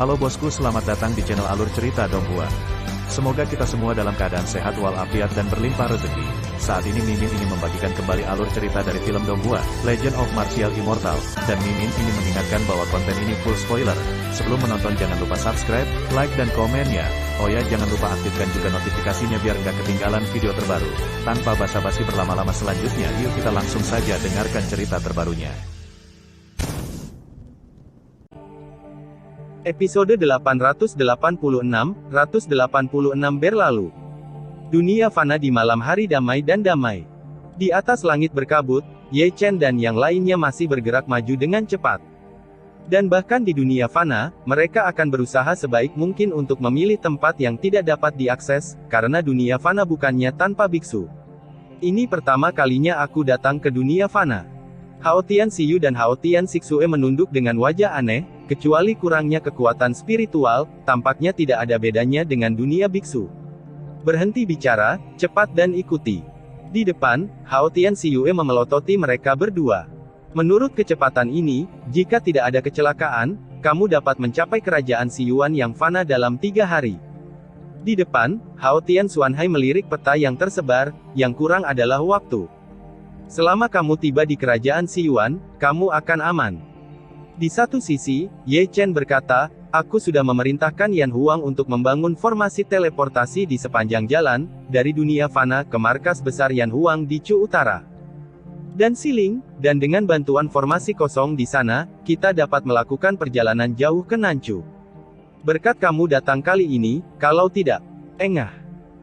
Halo bosku, selamat datang di channel Alur Cerita Donghua. Semoga kita semua dalam keadaan sehat walafiat dan berlimpah rezeki. Saat ini Mimin ingin membagikan kembali alur cerita dari film Donghua, Legend of Martial Immortal, dan Mimin ingin mengingatkan bahwa konten ini full spoiler. Sebelum menonton jangan lupa subscribe, like dan komennya. Oh ya, jangan lupa aktifkan juga notifikasinya biar nggak ketinggalan video terbaru. Tanpa basa-basi berlama-lama selanjutnya, yuk kita langsung saja dengarkan cerita terbarunya. Episode 886 berlalu. Dunia fana di malam hari damai dan damai. Di atas langit berkabut, Ye Chen dan yang lainnya masih bergerak maju dengan cepat. Dan bahkan di dunia fana, mereka akan berusaha sebaik mungkin untuk memilih tempat yang tidak dapat diakses, karena dunia fana bukannya tanpa biksu. Ini pertama kalinya aku datang ke dunia fana. Hao Tian Xiyu dan Hao Tian Xixue menunduk dengan wajah aneh, kecuali kurangnya kekuatan spiritual, tampaknya tidak ada bedanya dengan dunia biksu. Berhenti bicara, cepat dan ikuti. Di depan, Hao Tian Xiyu memelototi mereka berdua. Menurut kecepatan ini, jika tidak ada kecelakaan, kamu dapat mencapai kerajaan Xiyuan yang fana dalam 3 hari. Di depan, Hao Tian Xuanhai melirik peta yang tersebar, yang kurang adalah waktu. Selama kamu tiba di kerajaan Xiyuan, kamu akan aman. Di satu sisi, Ye Chen berkata, aku sudah memerintahkan Yan Huang untuk membangun formasi teleportasi di sepanjang jalan, dari dunia fana ke markas besar Yan Huang di Chu Utara. Dan Siling, dan dengan bantuan formasi kosong di sana, kita dapat melakukan perjalanan jauh ke Nanchu. Berkat kamu datang kali ini, kalau tidak, engah.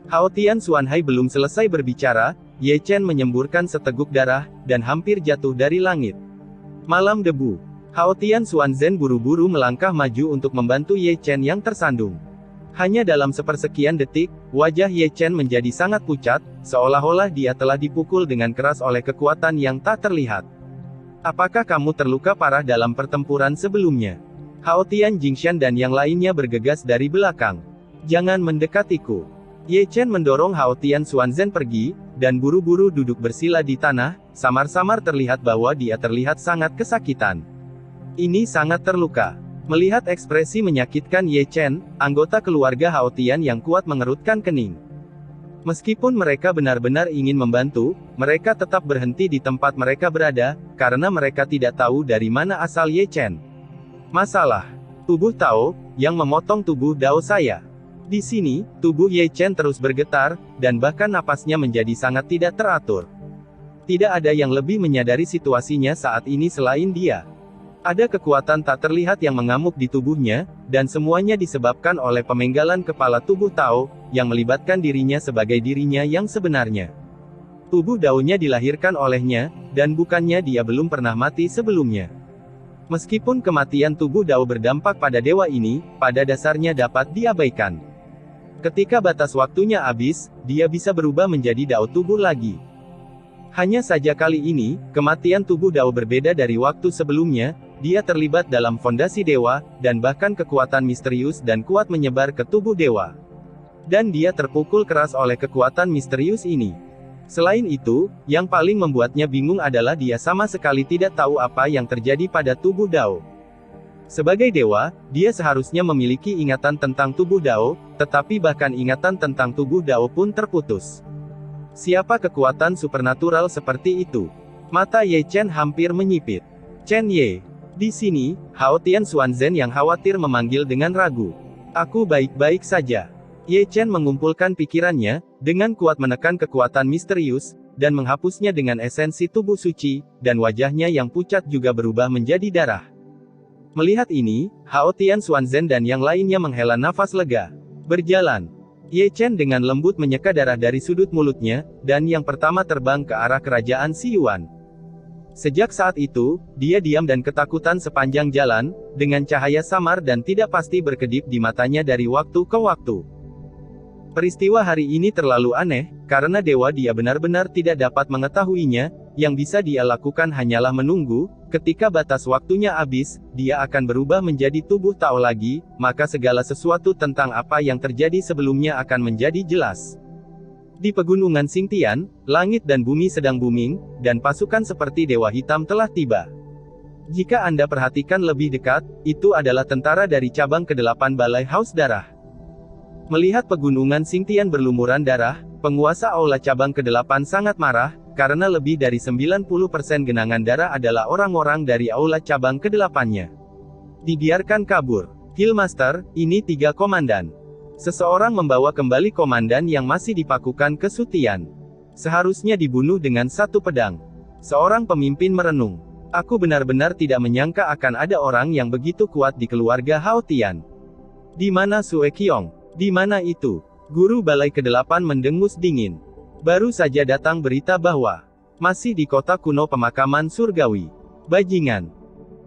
Hao Tian Xuanhai belum selesai berbicara, Ye Chen menyemburkan seteguk darah, dan hampir jatuh dari langit. Malam debu. Hao Tian Xuanzhen buru-buru melangkah maju untuk membantu Ye Chen yang tersandung. Hanya dalam sepersekian detik, wajah Ye Chen menjadi sangat pucat, seolah-olah dia telah dipukul dengan keras oleh kekuatan yang tak terlihat. Apakah kamu terluka parah dalam pertempuran sebelumnya? Hao Tian Jingshan dan yang lainnya bergegas dari belakang. Jangan mendekatiku. Ye Chen mendorong Hao Tian Xuanzhen pergi, dan buru-buru duduk bersila di tanah, samar-samar terlihat bahwa dia terlihat sangat kesakitan. Ini sangat terluka. Melihat ekspresi menyakitkan Ye Chen, anggota keluarga Hao Tian yang kuat mengerutkan kening. Meskipun mereka benar-benar ingin membantu, mereka tetap berhenti di tempat mereka berada, karena mereka tidak tahu dari mana asal Ye Chen. Masalah. Tubuh Tao, yang memotong tubuh Dao saya. Di sini, tubuh Ye Chen terus bergetar, dan bahkan napasnya menjadi sangat tidak teratur. Tidak ada yang lebih menyadari situasinya saat ini selain dia. Ada kekuatan tak terlihat yang mengamuk di tubuhnya, dan semuanya disebabkan oleh pemenggalan kepala tubuh Tao, yang melibatkan dirinya sebagai dirinya yang sebenarnya. Tubuh Dao-nya dilahirkan olehnya, dan bukannya dia belum pernah mati sebelumnya. Meskipun kematian tubuh Dao berdampak pada dewa ini, pada dasarnya dapat diabaikan. Ketika batas waktunya habis, dia bisa berubah menjadi Dao tubuh lagi. Hanya saja kali ini, kematian tubuh Dao berbeda dari waktu sebelumnya, dia terlibat dalam fondasi dewa, dan bahkan kekuatan misterius dan kuat menyebar ke tubuh dewa. Dan dia terpukul keras oleh kekuatan misterius ini. Selain itu, yang paling membuatnya bingung adalah dia sama sekali tidak tahu apa yang terjadi pada tubuh Dao. Sebagai dewa, dia seharusnya memiliki ingatan tentang tubuh Dao, tetapi bahkan ingatan tentang tubuh Dao pun terputus. Siapa kekuatan supernatural seperti itu? Mata Ye Chen hampir menyipit. Chen Ye. Di sini, Hao Tian Xuanzhen yang khawatir memanggil dengan ragu. Aku baik-baik saja. Ye Chen mengumpulkan pikirannya, dengan kuat menekan kekuatan misterius, dan menghapusnya dengan esensi tubuh suci, dan wajahnya yang pucat juga berubah menjadi darah. Melihat ini, Hao Tian Xuanzhen dan yang lainnya menghela nafas lega. Berjalan. Ye Chen dengan lembut menyeka darah dari sudut mulutnya, dan yang pertama terbang ke arah kerajaan Xiyuan. Sejak saat itu, dia diam dan ketakutan sepanjang jalan, dengan cahaya samar dan tidak pasti berkedip di matanya dari waktu ke waktu. Peristiwa hari ini terlalu aneh, karena dewa dia benar-benar tidak dapat mengetahuinya, yang bisa dia lakukan hanyalah menunggu, ketika batas waktunya habis, dia akan berubah menjadi tubuh Tao lagi, maka segala sesuatu tentang apa yang terjadi sebelumnya akan menjadi jelas. Di pegunungan Xingtian, langit dan bumi sedang booming, dan pasukan seperti Dewa Hitam telah tiba. Jika Anda perhatikan lebih dekat, itu adalah tentara dari cabang ke-8 Balai Haus Darah. Melihat pegunungan Xingtian berlumuran darah, penguasa aula cabang ke-8 sangat marah, karena lebih dari 90% genangan darah adalah orang-orang dari aula cabang ke-8-nya. Dibiarkan kabur. Killmaster, ini 3 komandan. Seseorang membawa kembali komandan yang masih dipakukan ke Sutian. Seharusnya dibunuh dengan 1 pedang. Seorang pemimpin merenung. Aku benar-benar tidak menyangka akan ada orang yang begitu kuat di keluarga Hao Tian. Di mana Sue Qiong? Di mana itu? Guru Balai ke-8 mendengus dingin. Baru saja datang berita bahwa masih di kota kuno pemakaman surgawi. Bajingan.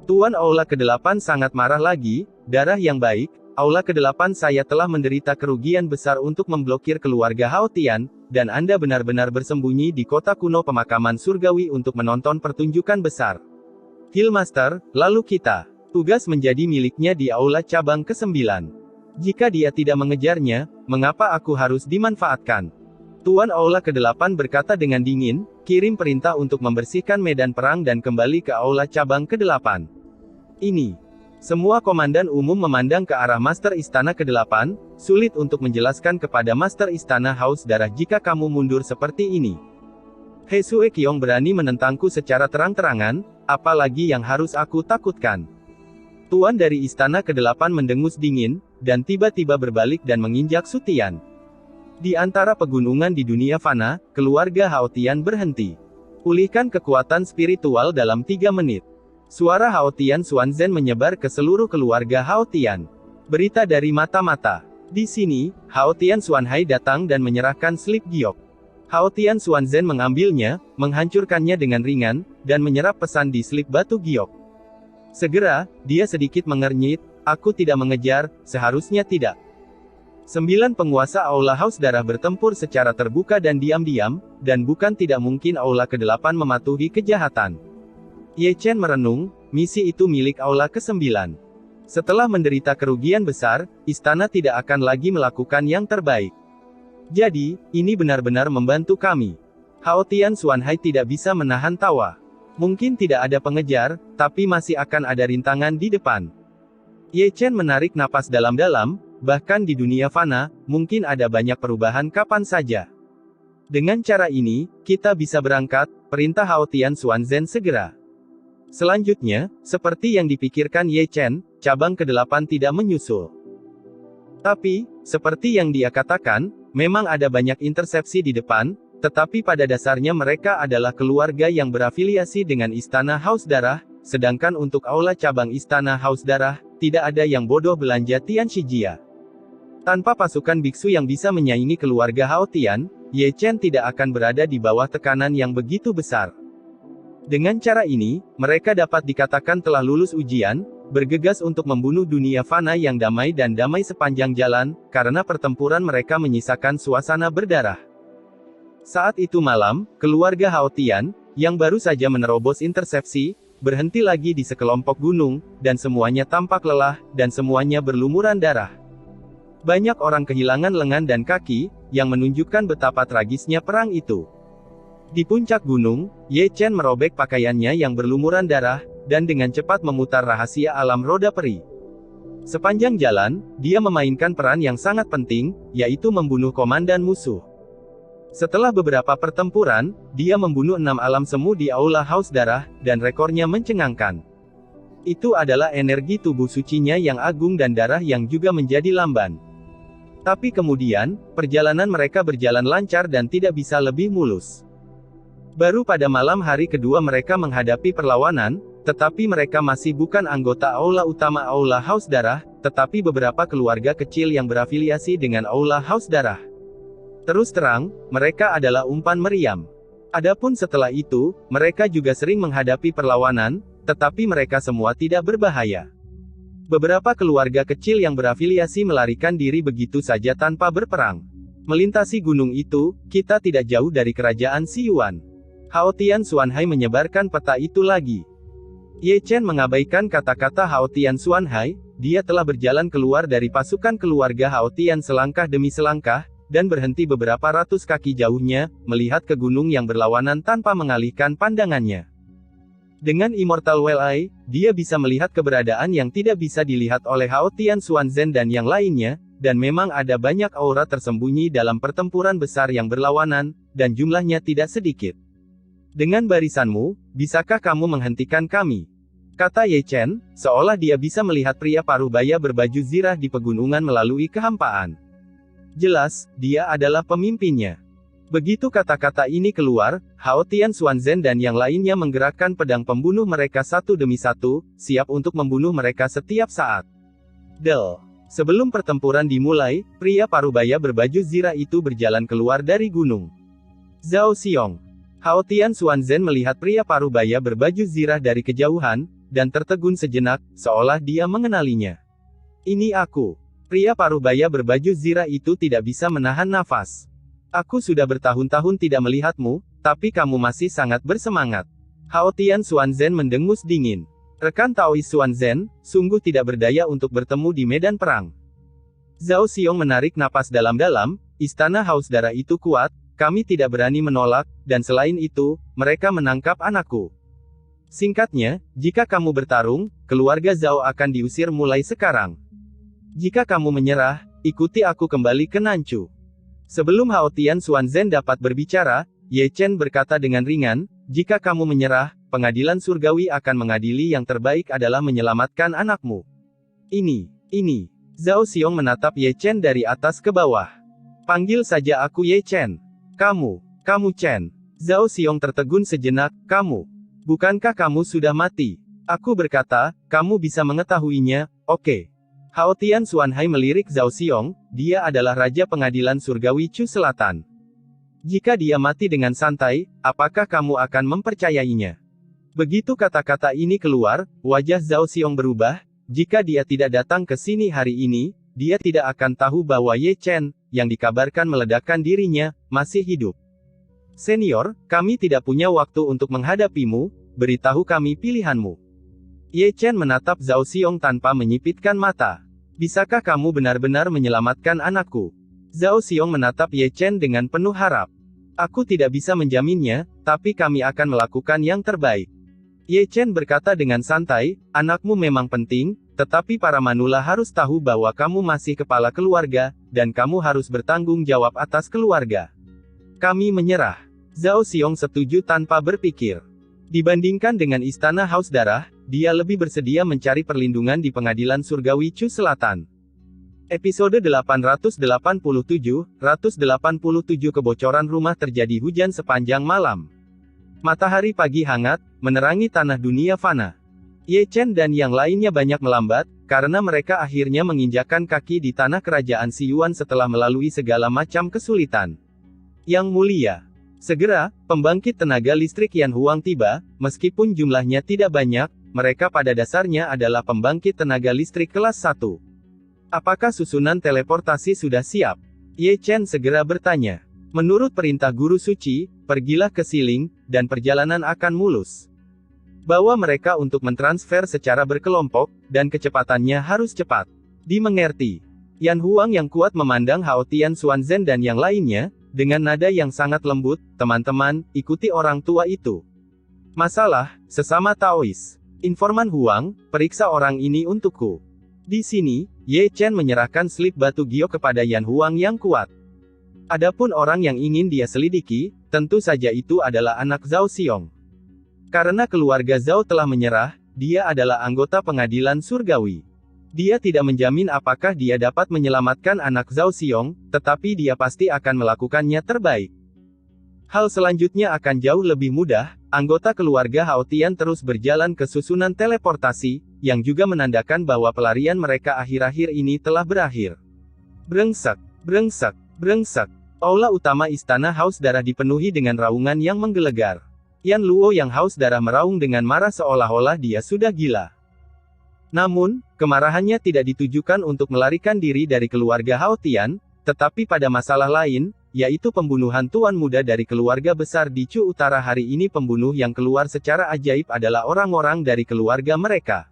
Tuan Aula ke-8 sangat marah lagi. Darah yang baik, Aula ke-8 saya telah menderita kerugian besar untuk memblokir keluarga Hao Tian, dan Anda benar-benar bersembunyi di kota kuno pemakaman surgawi untuk menonton pertunjukan besar. Killmaster, lalu kita. Tugas menjadi miliknya di aula cabang ke-9. Jika dia tidak mengejarnya, mengapa aku harus dimanfaatkan? Tuan Aula ke-8 berkata dengan dingin, kirim perintah untuk membersihkan medan perang dan kembali ke aula cabang ke-8. Ini. Semua komandan umum memandang ke arah Master Istana ke-8, sulit untuk menjelaskan kepada Master Istana Haus Darah jika kamu mundur seperti ini. He Sue Qiong berani menentangku secara terang-terangan, apalagi yang harus aku takutkan? Tuan dari Istana ke-8 mendengus dingin, dan tiba-tiba berbalik dan menginjak Sutian. Di antara pegunungan di dunia fana, keluarga Hao Tian berhenti. Pulihkan kekuatan spiritual dalam 3 menit. Suara Hao Tian Xuanzhen menyebar ke seluruh keluarga Hao Tian. Berita dari mata-mata. Di sini, Hao Tian Xuanhai datang dan menyerahkan slip giok. Hao Tian Xuanzhen mengambilnya, menghancurkannya dengan ringan, dan menyerap pesan di slip batu giok. Segera, dia sedikit mengernyit, aku tidak mengejar, seharusnya tidak. 9 penguasa aula Haus Darah bertempur secara terbuka dan diam-diam, dan bukan tidak mungkin aula ke-8 mematuhi kejahatan. Ye Chen merenung, misi itu milik aula ke-9. Setelah menderita kerugian besar, istana tidak akan lagi melakukan yang terbaik. Jadi, ini benar-benar membantu kami. Hao Tian Xuanhai tidak bisa menahan tawa. Mungkin tidak ada pengejar, tapi masih akan ada rintangan di depan. Ye Chen menarik napas dalam-dalam, bahkan di dunia fana, mungkin ada banyak perubahan kapan saja. Dengan cara ini, kita bisa berangkat, perintah Hao Tian Xuanzhen segera. Selanjutnya, seperti yang dipikirkan Ye Chen, cabang ke-8 tidak menyusul. Tapi, seperti yang dia katakan, memang ada banyak intersepsi di depan, tetapi pada dasarnya mereka adalah keluarga yang berafiliasi dengan Istana Haus Darah, sedangkan untuk aula cabang Istana Haus Darah, tidak ada yang bodoh belanja Tian Shijia. Tanpa pasukan biksu yang bisa menyaingi keluarga Hao Tian, Ye Chen tidak akan berada di bawah tekanan yang begitu besar. Dengan cara ini, mereka dapat dikatakan telah lulus ujian, bergegas untuk membunuh dunia fana yang damai dan damai sepanjang jalan, karena pertempuran mereka menyisakan suasana berdarah. Saat itu malam, keluarga Hao Tian, yang baru saja menerobos intersepsi, berhenti lagi di sekelompok gunung, dan semuanya tampak lelah, dan semuanya berlumuran darah. Banyak orang kehilangan lengan dan kaki, yang menunjukkan betapa tragisnya perang itu. Di puncak gunung, Ye Chen merobek pakaiannya yang berlumuran darah, dan dengan cepat memutar rahasia alam roda peri. Sepanjang jalan, dia memainkan peran yang sangat penting, yaitu membunuh komandan musuh. Setelah beberapa pertempuran, dia membunuh 6 alam semu di aula Haus Darah, dan rekornya mencengangkan. Itu adalah energi tubuh sucinya yang agung dan darah yang juga menjadi lamban. Tapi kemudian, perjalanan mereka berjalan lancar dan tidak bisa lebih mulus. Baru pada malam hari kedua mereka menghadapi perlawanan, tetapi mereka masih bukan anggota aula utama aula Haus Darah, tetapi beberapa keluarga kecil yang berafiliasi dengan aula Haus Darah. Terus terang, mereka adalah umpan meriam. Adapun setelah itu, mereka juga sering menghadapi perlawanan, tetapi mereka semua tidak berbahaya. Beberapa keluarga kecil yang berafiliasi melarikan diri begitu saja tanpa berperang. Melintasi gunung itu, kita tidak jauh dari kerajaan Xiyuan. Hao Tian Xuanhai menyebarkan peta itu lagi. Ye Chen mengabaikan kata-kata Hao Tian Xuanhai, dia telah berjalan keluar dari pasukan keluarga Hao Tian selangkah demi selangkah, dan berhenti beberapa ratus kaki jauhnya, melihat ke gunung yang berlawanan tanpa mengalihkan pandangannya. Dengan Immortal Well Eye, dia bisa melihat keberadaan yang tidak bisa dilihat oleh Hao Tianxuanzhen dan yang lainnya, dan memang ada banyak aura tersembunyi dalam pertempuran besar yang berlawanan, dan jumlahnya tidak sedikit. Dengan barisanmu, bisakah kamu menghentikan kami? Kata Ye Chen, seolah dia bisa melihat pria parubaya berbaju zirah di pegunungan melalui kehampaan. Jelas, dia adalah pemimpinnya. Begitu kata-kata ini keluar, Hao Tianxuanzhen dan yang lainnya menggerakkan pedang pembunuh mereka satu demi satu, siap untuk membunuh mereka setiap saat. Del. Sebelum pertempuran dimulai, pria parubaya berbaju zirah itu berjalan keluar dari gunung. Zhao Xiong. Hao Tianxuanzhen melihat pria parubaya berbaju zirah dari kejauhan, dan tertegun sejenak, seolah dia mengenalinya. Ini aku. Pria parubaya berbaju zirah itu tidak bisa menahan nafas. Aku sudah bertahun-tahun tidak melihatmu, tapi kamu masih sangat bersemangat. Hao Tianxuanzhen mendengus dingin. Rekan Taois Xuanzhen, sungguh tidak berdaya untuk bertemu di medan perang. Zhao Xiong menarik napas dalam-dalam, istana haus darah itu kuat, kami tidak berani menolak, dan selain itu, mereka menangkap anakku. Singkatnya, jika kamu bertarung, keluarga Zhao akan diusir mulai sekarang. Jika kamu menyerah, ikuti aku kembali ke Nanchu. Sebelum Hao Tianxuanzhen dapat berbicara, Ye Chen berkata dengan ringan, jika kamu menyerah, pengadilan surgawi akan mengadili yang terbaik adalah menyelamatkan anakmu. Ini. Zhao Xiong menatap Ye Chen dari atas ke bawah. Panggil saja aku Ye Chen. Kamu Chen. Zhao Xiong tertegun sejenak, kamu. Bukankah kamu sudah mati? Aku berkata, kamu bisa mengetahuinya, oke. Hao Tianxuanzhen melirik Zhao Xiong, dia adalah Raja Pengadilan Surgawi Chu Selatan. Jika dia mati dengan santai, apakah kamu akan mempercayainya? Begitu kata-kata ini keluar, wajah Zhao Xiong berubah, jika dia tidak datang ke sini hari ini, dia tidak akan tahu bahwa Ye Chen, yang dikabarkan meledakkan dirinya, masih hidup. Senior, kami tidak punya waktu untuk menghadapimu, beritahu kami pilihanmu. Ye Chen menatap Zhao Xiong tanpa menyipitkan mata. Bisakah kamu benar-benar menyelamatkan anakku? Zhao Xiong menatap Ye Chen dengan penuh harap. Aku tidak bisa menjaminnya, tapi kami akan melakukan yang terbaik. Ye Chen berkata dengan santai, anakmu memang penting, tetapi para manula harus tahu bahwa kamu masih kepala keluarga, dan kamu harus bertanggung jawab atas keluarga. Kami menyerah. Zhao Xiong setuju tanpa berpikir. Dibandingkan dengan Istana Haus Darah, dia lebih bersedia mencari perlindungan di Pengadilan Surgawi Chu Selatan. Episode 887, 187 kebocoran rumah terjadi hujan sepanjang malam. Matahari pagi hangat, menerangi tanah dunia fana. Ye Chen dan yang lainnya banyak melambat, karena mereka akhirnya menginjakkan kaki di tanah kerajaan Xiyuan setelah melalui segala macam kesulitan. Yang mulia. Segera, pembangkit tenaga listrik Yan Huang tiba, meskipun jumlahnya tidak banyak, mereka pada dasarnya adalah pembangkit tenaga listrik kelas 1. Apakah susunan teleportasi sudah siap? Ye Chen segera bertanya. Menurut perintah guru suci, pergilah ke Xiling, dan perjalanan akan mulus. Bawa mereka untuk mentransfer secara berkelompok, dan kecepatannya harus cepat. Dimengerti. Yan Huang yang kuat memandang Hao Tianxuanzhen dan yang lainnya, dengan nada yang sangat lembut, teman-teman, ikuti orang tua itu. Masalah, sesama Taois. Informan Huang, periksa orang ini untukku. Di sini, Ye Chen menyerahkan slip batu giok kepada Yan Huang yang kuat. Adapun orang yang ingin dia selidiki, tentu saja itu adalah anak Zhao Xiong. Karena keluarga Zhao telah menyerah, dia adalah anggota pengadilan surgawi. Dia tidak menjamin apakah dia dapat menyelamatkan anak Zhao Xiong, tetapi dia pasti akan melakukannya terbaik. Hal selanjutnya akan jauh lebih mudah, anggota keluarga Hao Tian terus berjalan ke susunan teleportasi, yang juga menandakan bahwa pelarian mereka akhir-akhir ini telah berakhir. Brengsek, brengsek, brengsek. Aula utama istana Haus Darah dipenuhi dengan raungan yang menggelegar. Yan Luo yang haus darah meraung dengan marah seolah-olah dia sudah gila. Namun, kemarahannya tidak ditujukan untuk melarikan diri dari keluarga Hao Tian, tetapi pada masalah lain, yaitu pembunuhan tuan muda dari keluarga besar di Chu Utara hari ini. Pembunuh yang keluar secara ajaib adalah orang-orang dari keluarga mereka.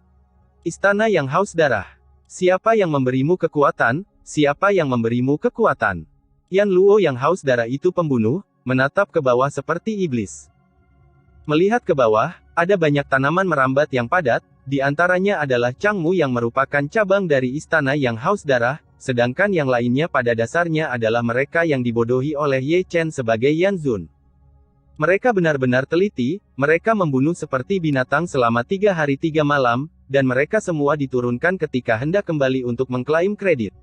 Istana yang haus darah. Siapa yang memberimu kekuatan? Siapa yang memberimu kekuatan? Yan Luo yang haus darah itu pembunuh, menatap ke bawah seperti iblis. Melihat ke bawah, ada banyak tanaman merambat yang padat, di antaranya adalah Changmu yang merupakan cabang dari istana yang haus darah, sedangkan yang lainnya pada dasarnya adalah mereka yang dibodohi oleh Ye Chen sebagai Yan Zun. Mereka benar-benar teliti, mereka membunuh seperti binatang selama 3 hari 3 malam, dan mereka semua diturunkan ketika hendak kembali untuk mengklaim kredit.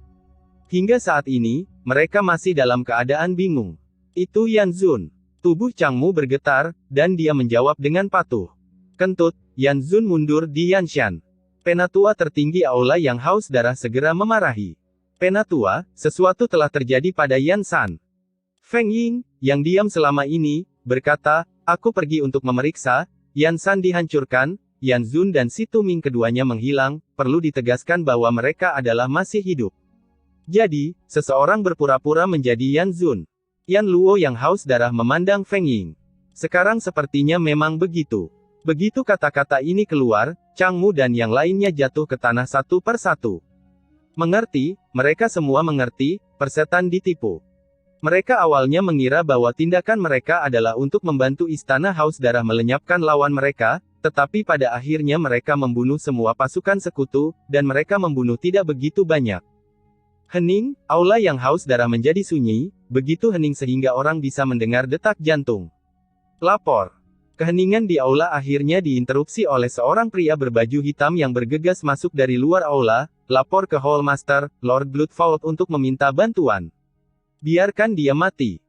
Hingga saat ini, mereka masih dalam keadaan bingung. Itu Yan Zun. Tubuh Changmu bergetar, dan dia menjawab dengan patuh. Kentut, Yan Zun mundur di Yanshan. Penatua tertinggi aula yang haus darah segera memarahi. Penatua, sesuatu telah terjadi pada Yan San. Feng Ying, yang diam selama ini, berkata, aku pergi untuk memeriksa, Yan San dihancurkan, Yan Zun dan Si Tuming keduanya menghilang, perlu ditegaskan bahwa mereka adalah masih hidup. Jadi, seseorang berpura-pura menjadi Yan Zun. Yan Luo yang haus darah memandang Feng Ying. Sekarang sepertinya memang begitu. Begitu kata-kata ini keluar, Changmu dan yang lainnya jatuh ke tanah satu per satu. Mengerti, mereka semua mengerti, persetan ditipu. Mereka awalnya mengira bahwa tindakan mereka adalah untuk membantu istana haus darah melenyapkan lawan mereka, tetapi pada akhirnya mereka membunuh semua pasukan sekutu, dan mereka membunuh tidak begitu banyak. Hening, aula yang haus darah menjadi sunyi, begitu hening sehingga orang bisa mendengar detak jantung. Lapor. Keheningan di aula akhirnya diinterupsi oleh seorang pria berbaju hitam yang bergegas masuk dari luar aula, lapor ke Hall Master, Lord Bloodvault untuk meminta bantuan. Biarkan dia mati.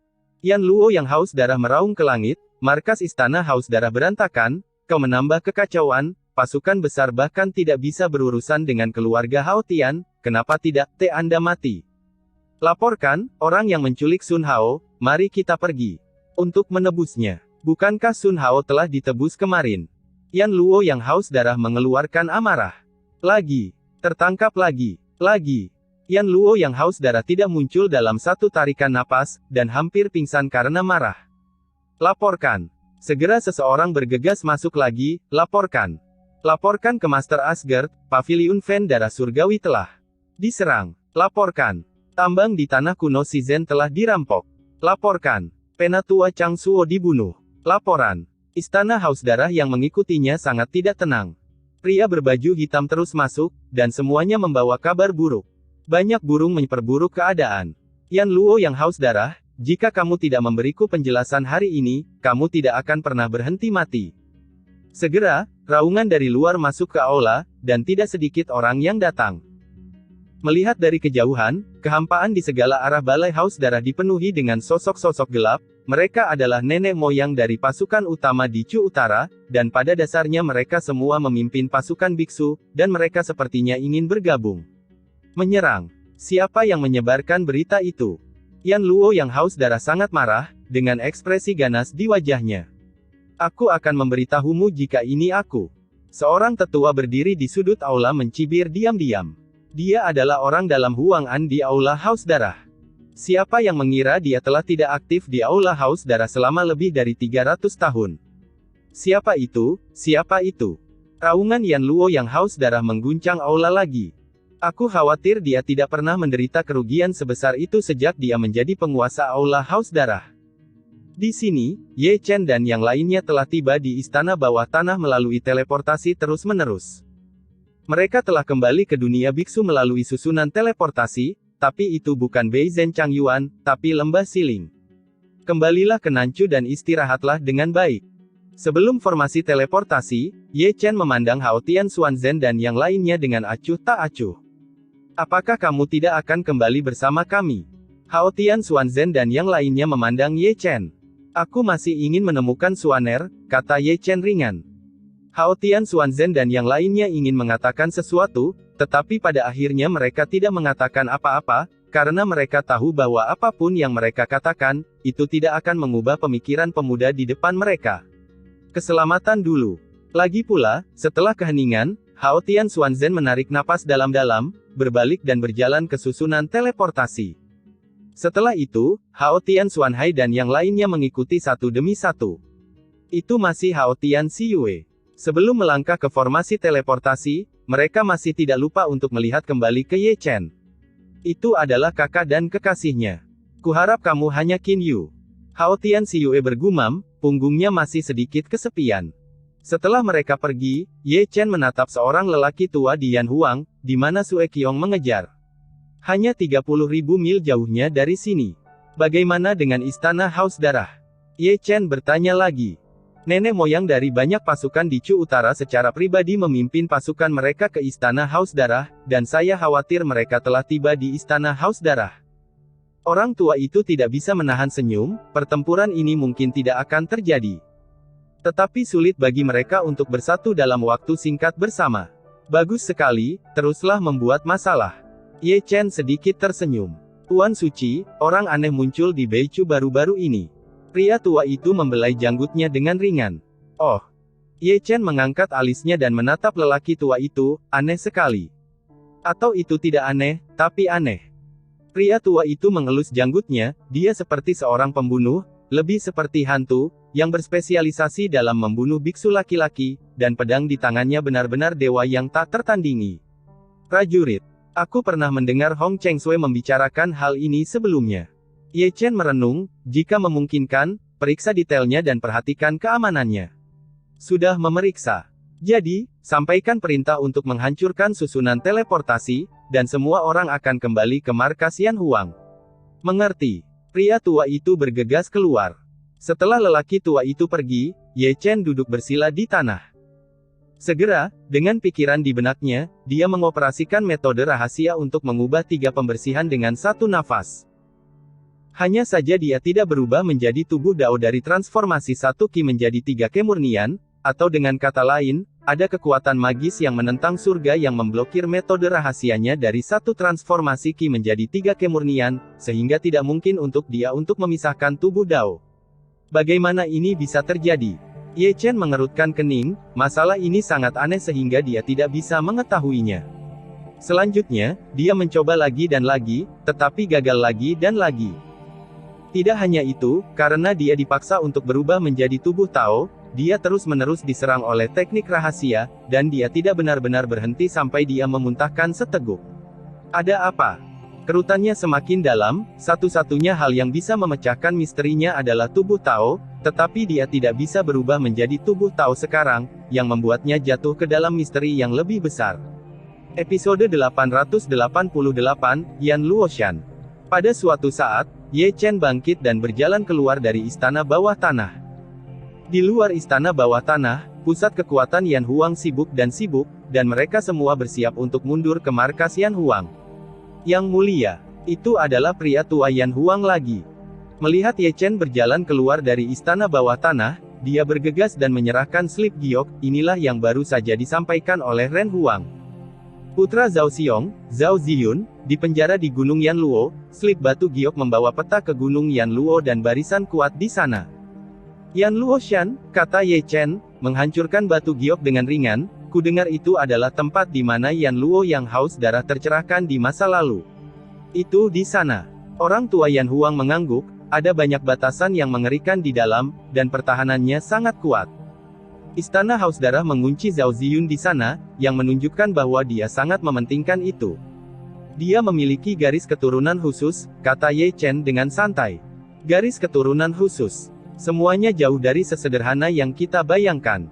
Yan Luo yang haus darah meraung ke langit, markas istana haus darah berantakan, kau menambah kekacauan, pasukan besar bahkan tidak bisa berurusan dengan keluarga Hao Tian, kenapa tidak, Anda mati? Laporkan, orang yang menculik Sun Hao, mari kita pergi. Untuk menebusnya. Bukankah Sun Hao telah ditebus kemarin? Yan Luo yang haus darah mengeluarkan amarah. Lagi. Tertangkap lagi. Lagi. Yan Luo yang haus darah tidak muncul dalam satu tarikan napas, dan hampir pingsan karena marah. Laporkan. Segera seseorang bergegas masuk lagi, laporkan. Laporkan ke Master Asgard, Paviliun Fen darah surgawi telah diserang. Laporkan. Tambang di tanah kuno Shizhen telah dirampok. Laporkan. Penatua Changsuo dibunuh. Laporan. Istana haus darah yang mengikutinya sangat tidak tenang. Pria berbaju hitam terus masuk, dan semuanya membawa kabar buruk. Banyak burung memperburuk keadaan. Yan Luo yang haus darah, jika kamu tidak memberiku penjelasan hari ini, kamu tidak akan pernah berhenti mati. Segera, raungan dari luar masuk ke aula, dan tidak sedikit orang yang datang. Melihat dari kejauhan, kehampaan di segala arah balai haus darah dipenuhi dengan sosok-sosok gelap, mereka adalah nenek moyang dari pasukan utama di Chu Utara, dan pada dasarnya mereka semua memimpin pasukan biksu, dan mereka sepertinya ingin bergabung. Menyerang. Siapa yang menyebarkan berita itu? Yan Luo yang haus darah sangat marah, dengan ekspresi ganas di wajahnya. Aku akan memberitahumu jika ini aku. Seorang tetua berdiri di sudut aula mencibir diam-diam. Dia adalah orang dalam Huang An di aula haus darah. Siapa yang mengira dia telah tidak aktif di aula haus darah selama lebih dari 300 tahun? Siapa itu? Siapa itu? Raungan Yan Luo yang haus darah mengguncang aula lagi. Aku khawatir dia tidak pernah menderita kerugian sebesar itu sejak dia menjadi penguasa aula haus darah. Di sini, Ye Chen dan yang lainnya telah tiba di istana bawah tanah melalui teleportasi terus-menerus. Mereka telah kembali ke dunia biksu melalui susunan teleportasi, tapi itu bukan Beizhen Changyuan, tapi lembah Siling. Kembalilah ke Nanchu dan istirahatlah dengan baik. Sebelum formasi teleportasi, Ye Chen memandang Hao Tian Xuanzhen dan yang lainnya dengan acuh tak acuh. Apakah kamu tidak akan kembali bersama kami? Hao Tian Xuanzhen dan yang lainnya memandang Ye Chen. Aku masih ingin menemukan Xuaner, kata Ye Chen ringan. Hao Tian Xuanzhen dan yang lainnya ingin mengatakan sesuatu, tetapi pada akhirnya mereka tidak mengatakan apa-apa, karena mereka tahu bahwa apapun yang mereka katakan, itu tidak akan mengubah pemikiran pemuda di depan mereka. Keselamatan dulu. Lagi pula, setelah keheningan, Hao Tian Xuanzhen menarik napas dalam-dalam, berbalik dan berjalan ke susunan teleportasi. Setelah itu, Hao Tian Xuanhai dan yang lainnya mengikuti satu demi satu. Itu masih Hao Tian Xiyue. Sebelum melangkah ke formasi teleportasi, mereka masih tidak lupa untuk melihat kembali ke Ye Chen. Itu adalah kakak dan kekasihnya. Kuharap kamu hanya Qin Yu. Hao Tian Xiyue bergumam, punggungnya masih sedikit kesepian. Setelah mereka pergi, Ye Chen menatap seorang lelaki tua di Yanhuang, di mana Sue Qiong mengejar. Hanya 30.000 mil jauhnya dari sini. Bagaimana dengan istana Haus Darah? Ye Chen bertanya lagi. Nenek moyang dari banyak pasukan di Chu Utara secara pribadi memimpin pasukan mereka ke istana Haus Darah, dan saya khawatir mereka telah tiba di istana Haus Darah. Orang tua itu tidak bisa menahan senyum, pertempuran ini mungkin tidak akan terjadi. Tetapi sulit bagi mereka untuk bersatu dalam waktu singkat bersama. Bagus sekali, teruslah membuat masalah. Ye Chen sedikit tersenyum. Tuan Suci, orang aneh muncul di Beichu baru-baru ini. Pria tua itu membelai janggutnya dengan ringan. Oh. Ye Chen mengangkat alisnya dan menatap lelaki tua itu, aneh sekali. Atau itu tidak aneh, tapi aneh. Pria tua itu mengelus janggutnya, dia seperti seorang pembunuh, lebih seperti hantu, yang berspesialisasi dalam membunuh biksu laki-laki, dan pedang di tangannya benar-benar dewa yang tak tertandingi. Prajurit. Aku pernah mendengar Hong Chengsui membicarakan hal ini sebelumnya. Ye Chen merenung, jika memungkinkan, periksa detailnya dan perhatikan keamanannya. Sudah memeriksa. Jadi, sampaikan perintah untuk menghancurkan susunan teleportasi, dan semua orang akan kembali ke markas Yanhuang. Mengerti. Pria tua itu bergegas keluar. Setelah lelaki tua itu pergi, Ye Chen duduk bersila di tanah. Segera, dengan pikiran di benaknya, dia mengoperasikan metode rahasia untuk mengubah 3 pembersihan dengan satu nafas. Hanya saja dia tidak berubah menjadi tubuh Dao dari transformasi 1 Qi menjadi 3 kemurnian, atau dengan kata lain, ada kekuatan magis yang menentang surga yang memblokir metode rahasianya dari 1 transformasi Qi menjadi 3 kemurnian, sehingga tidak mungkin untuk dia untuk memisahkan tubuh Dao. Bagaimana ini bisa terjadi? Ye Chen mengerutkan kening, masalah ini sangat aneh sehingga dia tidak bisa mengetahuinya. Selanjutnya, dia mencoba lagi dan lagi, tetapi gagal lagi dan lagi. Tidak hanya itu, karena dia dipaksa untuk berubah menjadi tubuh Tao, dia terus-menerus diserang oleh teknik rahasia, dan dia tidak benar-benar berhenti sampai dia memuntahkan seteguk. Ada apa? Kerutannya semakin dalam, satu-satunya hal yang bisa memecahkan misterinya adalah tubuh Tao, tetapi dia tidak bisa berubah menjadi tubuh Tao sekarang, yang membuatnya jatuh ke dalam misteri yang lebih besar. Episode 888, Yan Luoshan. Pada suatu saat, Ye Chen bangkit dan berjalan keluar dari istana bawah tanah. Di luar istana bawah tanah, pusat kekuatan Yanhuang sibuk, dan mereka semua bersiap untuk mundur ke markas Yanhuang. Yang mulia, itu adalah pria tua Yanhuang lagi. Melihat Ye Chen berjalan keluar dari istana bawah tanah, dia bergegas dan menyerahkan slip giok, inilah yang baru saja disampaikan oleh Ren Huang. Putra Zhao Xiong, Zhao Ziyun, dipenjara di Gunung Yanluo, slip batu giok membawa peta ke Gunung Yanluo dan barisan kuat di sana. Yanluo Shan, kata Ye Chen, menghancurkan batu giok dengan ringan, kudengar itu adalah tempat di mana Yanluo yang haus darah tercerahkan di masa lalu. Itu di sana. Orang tua Yanhuang mengangguk, ada banyak batasan yang mengerikan di dalam, dan pertahanannya sangat kuat. Istana Haus Darah mengunci Zhao Ziyun di sana, yang menunjukkan bahwa dia sangat mementingkan itu. Dia memiliki garis keturunan khusus, kata Ye Chen dengan santai. Garis keturunan khusus. Semuanya jauh dari sesederhana yang kita bayangkan.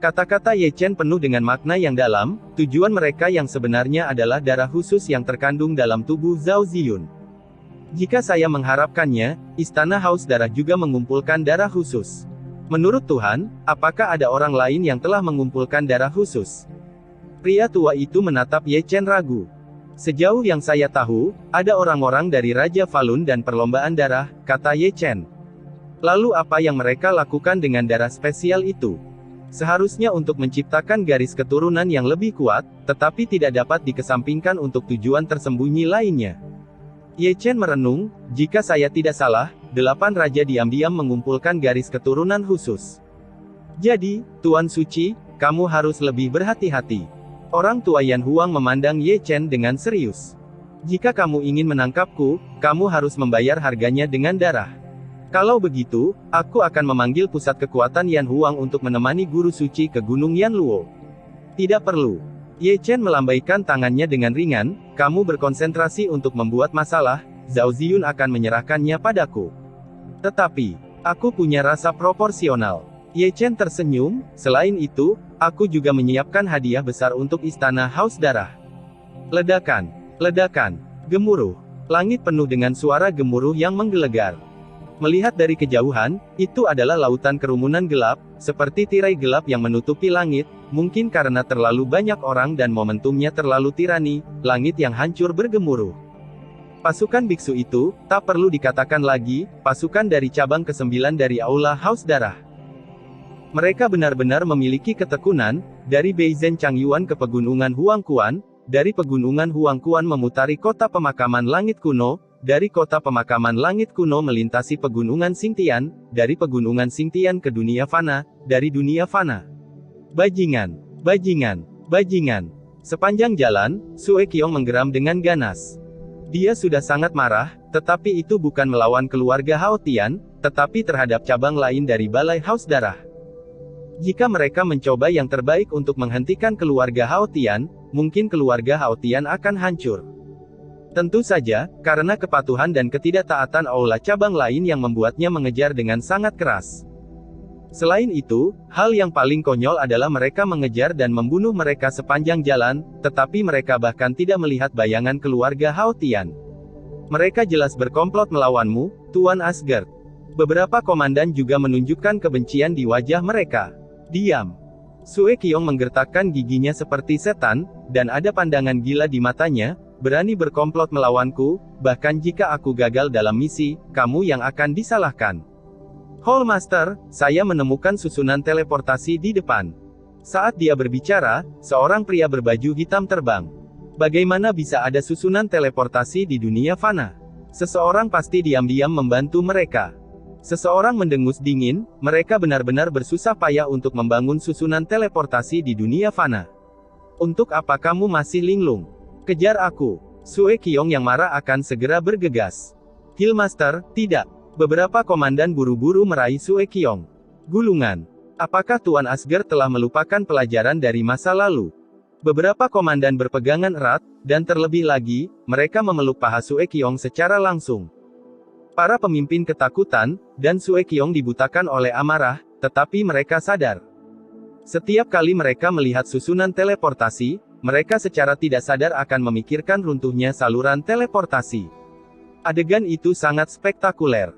Kata-kata Ye Chen penuh dengan makna yang dalam, tujuan mereka yang sebenarnya adalah darah khusus yang terkandung dalam tubuh Zhao Ziyun. Jika saya mengharapkannya, Istana Haus Darah juga mengumpulkan darah khusus. Menurut Tuhan, apakah ada orang lain yang telah mengumpulkan darah khusus? Pria tua itu menatap Ye Chen ragu. Sejauh yang saya tahu, ada orang-orang dari Raja Falun dan perlombaan darah, kata Ye Chen. Lalu apa yang mereka lakukan dengan darah spesial itu? Seharusnya untuk menciptakan garis keturunan yang lebih kuat, tetapi tidak dapat dikesampingkan untuk tujuan tersembunyi lainnya. Ye Chen merenung, jika saya tidak salah, 8 raja diam-diam mengumpulkan garis keturunan khusus. Jadi, Tuan Suci, kamu harus lebih berhati-hati. Orang tua Yanhuang memandang Ye Chen dengan serius. Jika kamu ingin menangkapku, kamu harus membayar harganya dengan darah. Kalau begitu, aku akan memanggil pusat kekuatan Yanhuang untuk menemani guru suci ke Gunung Yanluo. Tidak perlu. Ye Chen melambaikan tangannya dengan ringan, kamu berkonsentrasi untuk membuat masalah, Zhao Ziyun akan menyerahkannya padaku. Tetapi, aku punya rasa proporsional. Ye Chen tersenyum, selain itu, aku juga menyiapkan hadiah besar untuk istana Haus Darah. Ledakan, ledakan, gemuruh. Langit penuh dengan suara gemuruh yang menggelegar. Melihat dari kejauhan, itu adalah lautan kerumunan gelap, seperti tirai gelap yang menutupi langit, mungkin karena terlalu banyak orang dan momentumnya terlalu tirani, langit yang hancur bergemuruh. Pasukan biksu itu, tak perlu dikatakan lagi, pasukan dari cabang ke-9 dari Aula Haus Darah. Mereka benar-benar memiliki ketekunan, dari Beizhen Changyuan ke pegunungan Huangquan, dari pegunungan Huangquan memutari kota pemakaman langit kuno, dari kota pemakaman langit kuno melintasi pegunungan Xingtian, dari pegunungan Xingtian ke dunia fana, dari dunia fana. Bajingan, bajingan, bajingan. Sepanjang jalan, Sue Qiong menggeram dengan ganas. Dia sudah sangat marah, tetapi itu bukan melawan keluarga Hao Tian, tetapi terhadap cabang lain dari Balai Haus Darah. Jika mereka mencoba yang terbaik untuk menghentikan keluarga Hao Tian, mungkin keluarga Hao Tian akan hancur. Tentu saja, karena kepatuhan dan ketidaktaatan aula cabang lain yang membuatnya mengejar dengan sangat keras. Selain itu, hal yang paling konyol adalah mereka mengejar dan membunuh mereka sepanjang jalan, tetapi mereka bahkan tidak melihat bayangan keluarga Hao Tian. Mereka jelas berkomplot melawanmu, Tuan Asgard. Beberapa komandan juga menunjukkan kebencian di wajah mereka. Diam. Sue Qiong menggertakkan giginya seperti setan, dan ada pandangan gila di matanya, berani berkomplot melawanku, bahkan jika aku gagal dalam misi, kamu yang akan disalahkan. Hall Master, saya menemukan susunan teleportasi di depan. Saat dia berbicara, seorang pria berbaju hitam terbang. Bagaimana bisa ada susunan teleportasi di dunia fana? Seseorang pasti diam-diam membantu mereka. Seseorang mendengus dingin, mereka benar-benar bersusah payah untuk membangun susunan teleportasi di dunia fana. Untuk apa kamu masih linglung? Kejar aku. Sue Qiong yang marah akan segera bergegas. Hillmaster, tidak. Beberapa komandan buru-buru meraih Sue Qiong. Gulungan. Apakah Tuan Asgard telah melupakan pelajaran dari masa lalu? Beberapa komandan berpegangan erat, dan terlebih lagi, mereka memeluk paha Sue Qiong secara langsung. Para pemimpin ketakutan, dan Sue Qiong dibutakan oleh amarah, tetapi mereka sadar. Setiap kali mereka melihat susunan teleportasi, mereka secara tidak sadar akan memikirkan runtuhnya saluran teleportasi. Adegan itu sangat spektakuler.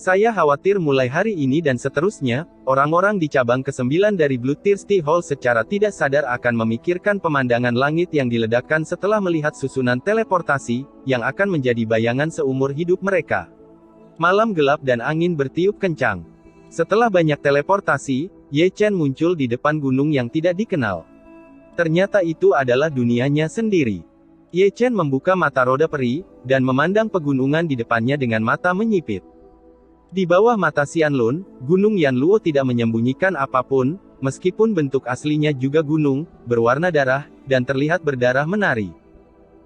Saya khawatir mulai hari ini dan seterusnya, orang-orang di cabang ke-9 dari Bloodthirsty Hall secara tidak sadar akan memikirkan pemandangan langit yang diledakkan setelah melihat susunan teleportasi, yang akan menjadi bayangan seumur hidup mereka. Malam gelap dan angin bertiup kencang. Setelah banyak teleportasi, Ye Chen muncul di depan gunung yang tidak dikenal. Ternyata itu adalah dunianya sendiri. Ye Chen membuka mata roda peri, dan memandang pegunungan di depannya dengan mata menyipit. Di bawah mata Xianlun, Gunung Yanluo tidak menyembunyikan apapun, meskipun bentuk aslinya juga gunung, berwarna darah, dan terlihat berdarah menari.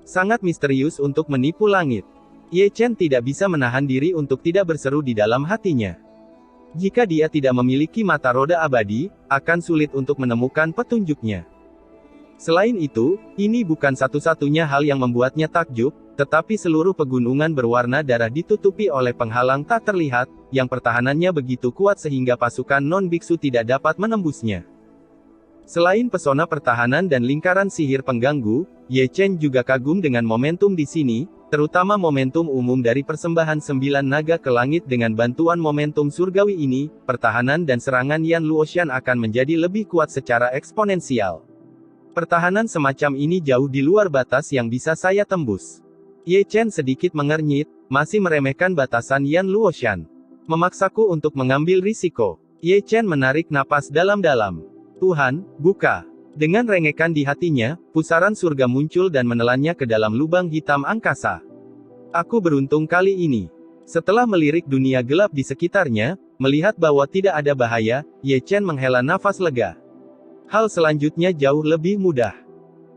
Sangat misterius untuk menipu langit. Ye Chen tidak bisa menahan diri untuk tidak berseru di dalam hatinya. Jika dia tidak memiliki mata roda abadi, akan sulit untuk menemukan petunjuknya. Selain itu, ini bukan satu-satunya hal yang membuatnya takjub, tetapi seluruh pegunungan berwarna darah ditutupi oleh penghalang tak terlihat, yang pertahanannya begitu kuat sehingga pasukan non-biksu tidak dapat menembusnya. Selain pesona pertahanan dan lingkaran sihir pengganggu, Ye Chen juga kagum dengan momentum di sini, terutama momentum umum dari persembahan 9 naga ke langit. Dengan bantuan momentum surgawi ini, pertahanan dan serangan Yan Luoshan akan menjadi lebih kuat secara eksponensial. Pertahanan semacam ini jauh di luar batas yang bisa saya tembus. Ye Chen sedikit mengernyit, masih meremehkan batasan Yan Luoshan. Memaksaku untuk mengambil risiko. Ye Chen menarik napas dalam-dalam. Tuhan, buka. Dengan rengekan di hatinya, pusaran surga muncul dan menelannya ke dalam lubang hitam angkasa. Aku beruntung kali ini. Setelah melirik dunia gelap di sekitarnya, melihat bahwa tidak ada bahaya, Ye Chen menghela nafas lega. Hal selanjutnya jauh lebih mudah.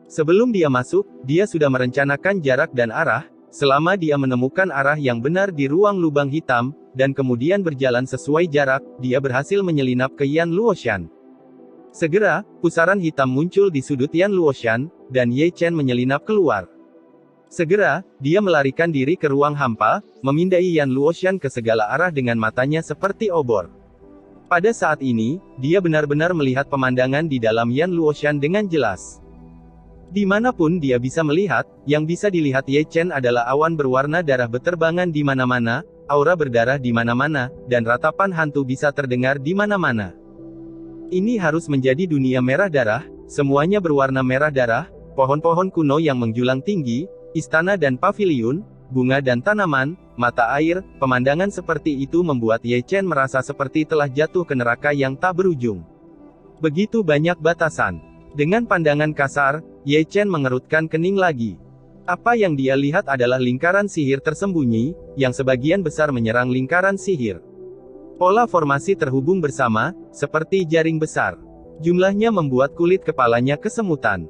Sebelum dia masuk, dia sudah merencanakan jarak dan arah, selama dia menemukan arah yang benar di ruang lubang hitam, dan kemudian berjalan sesuai jarak, dia berhasil menyelinap ke Yan Luoshan. Segera, pusaran hitam muncul di sudut Yan Luoshan, dan Ye Chen menyelinap keluar. Segera, dia melarikan diri ke ruang hampa, memindai Yan Luoshan ke segala arah dengan matanya seperti obor. Pada saat ini, dia benar-benar melihat pemandangan di dalam Yan Luoshan dengan jelas. Dimanapun dia bisa melihat, yang bisa dilihat Ye Chen adalah awan berwarna darah beterbangan di mana-mana, aura berdarah di mana-mana, dan ratapan hantu bisa terdengar di mana-mana. Ini harus menjadi dunia merah darah, semuanya berwarna merah darah, pohon-pohon kuno yang menjulang tinggi, istana dan paviliun, bunga dan tanaman, mata air, pemandangan seperti itu membuat Ye Chen merasa seperti telah jatuh ke neraka yang tak berujung. Begitu banyak batasan. Dengan pandangan kasar, Ye Chen mengerutkan kening lagi. Apa yang dia lihat adalah lingkaran sihir tersembunyi, yang sebagian besar menyerang lingkaran sihir. Pola formasi terhubung bersama, seperti jaring besar. Jumlahnya membuat kulit kepalanya kesemutan.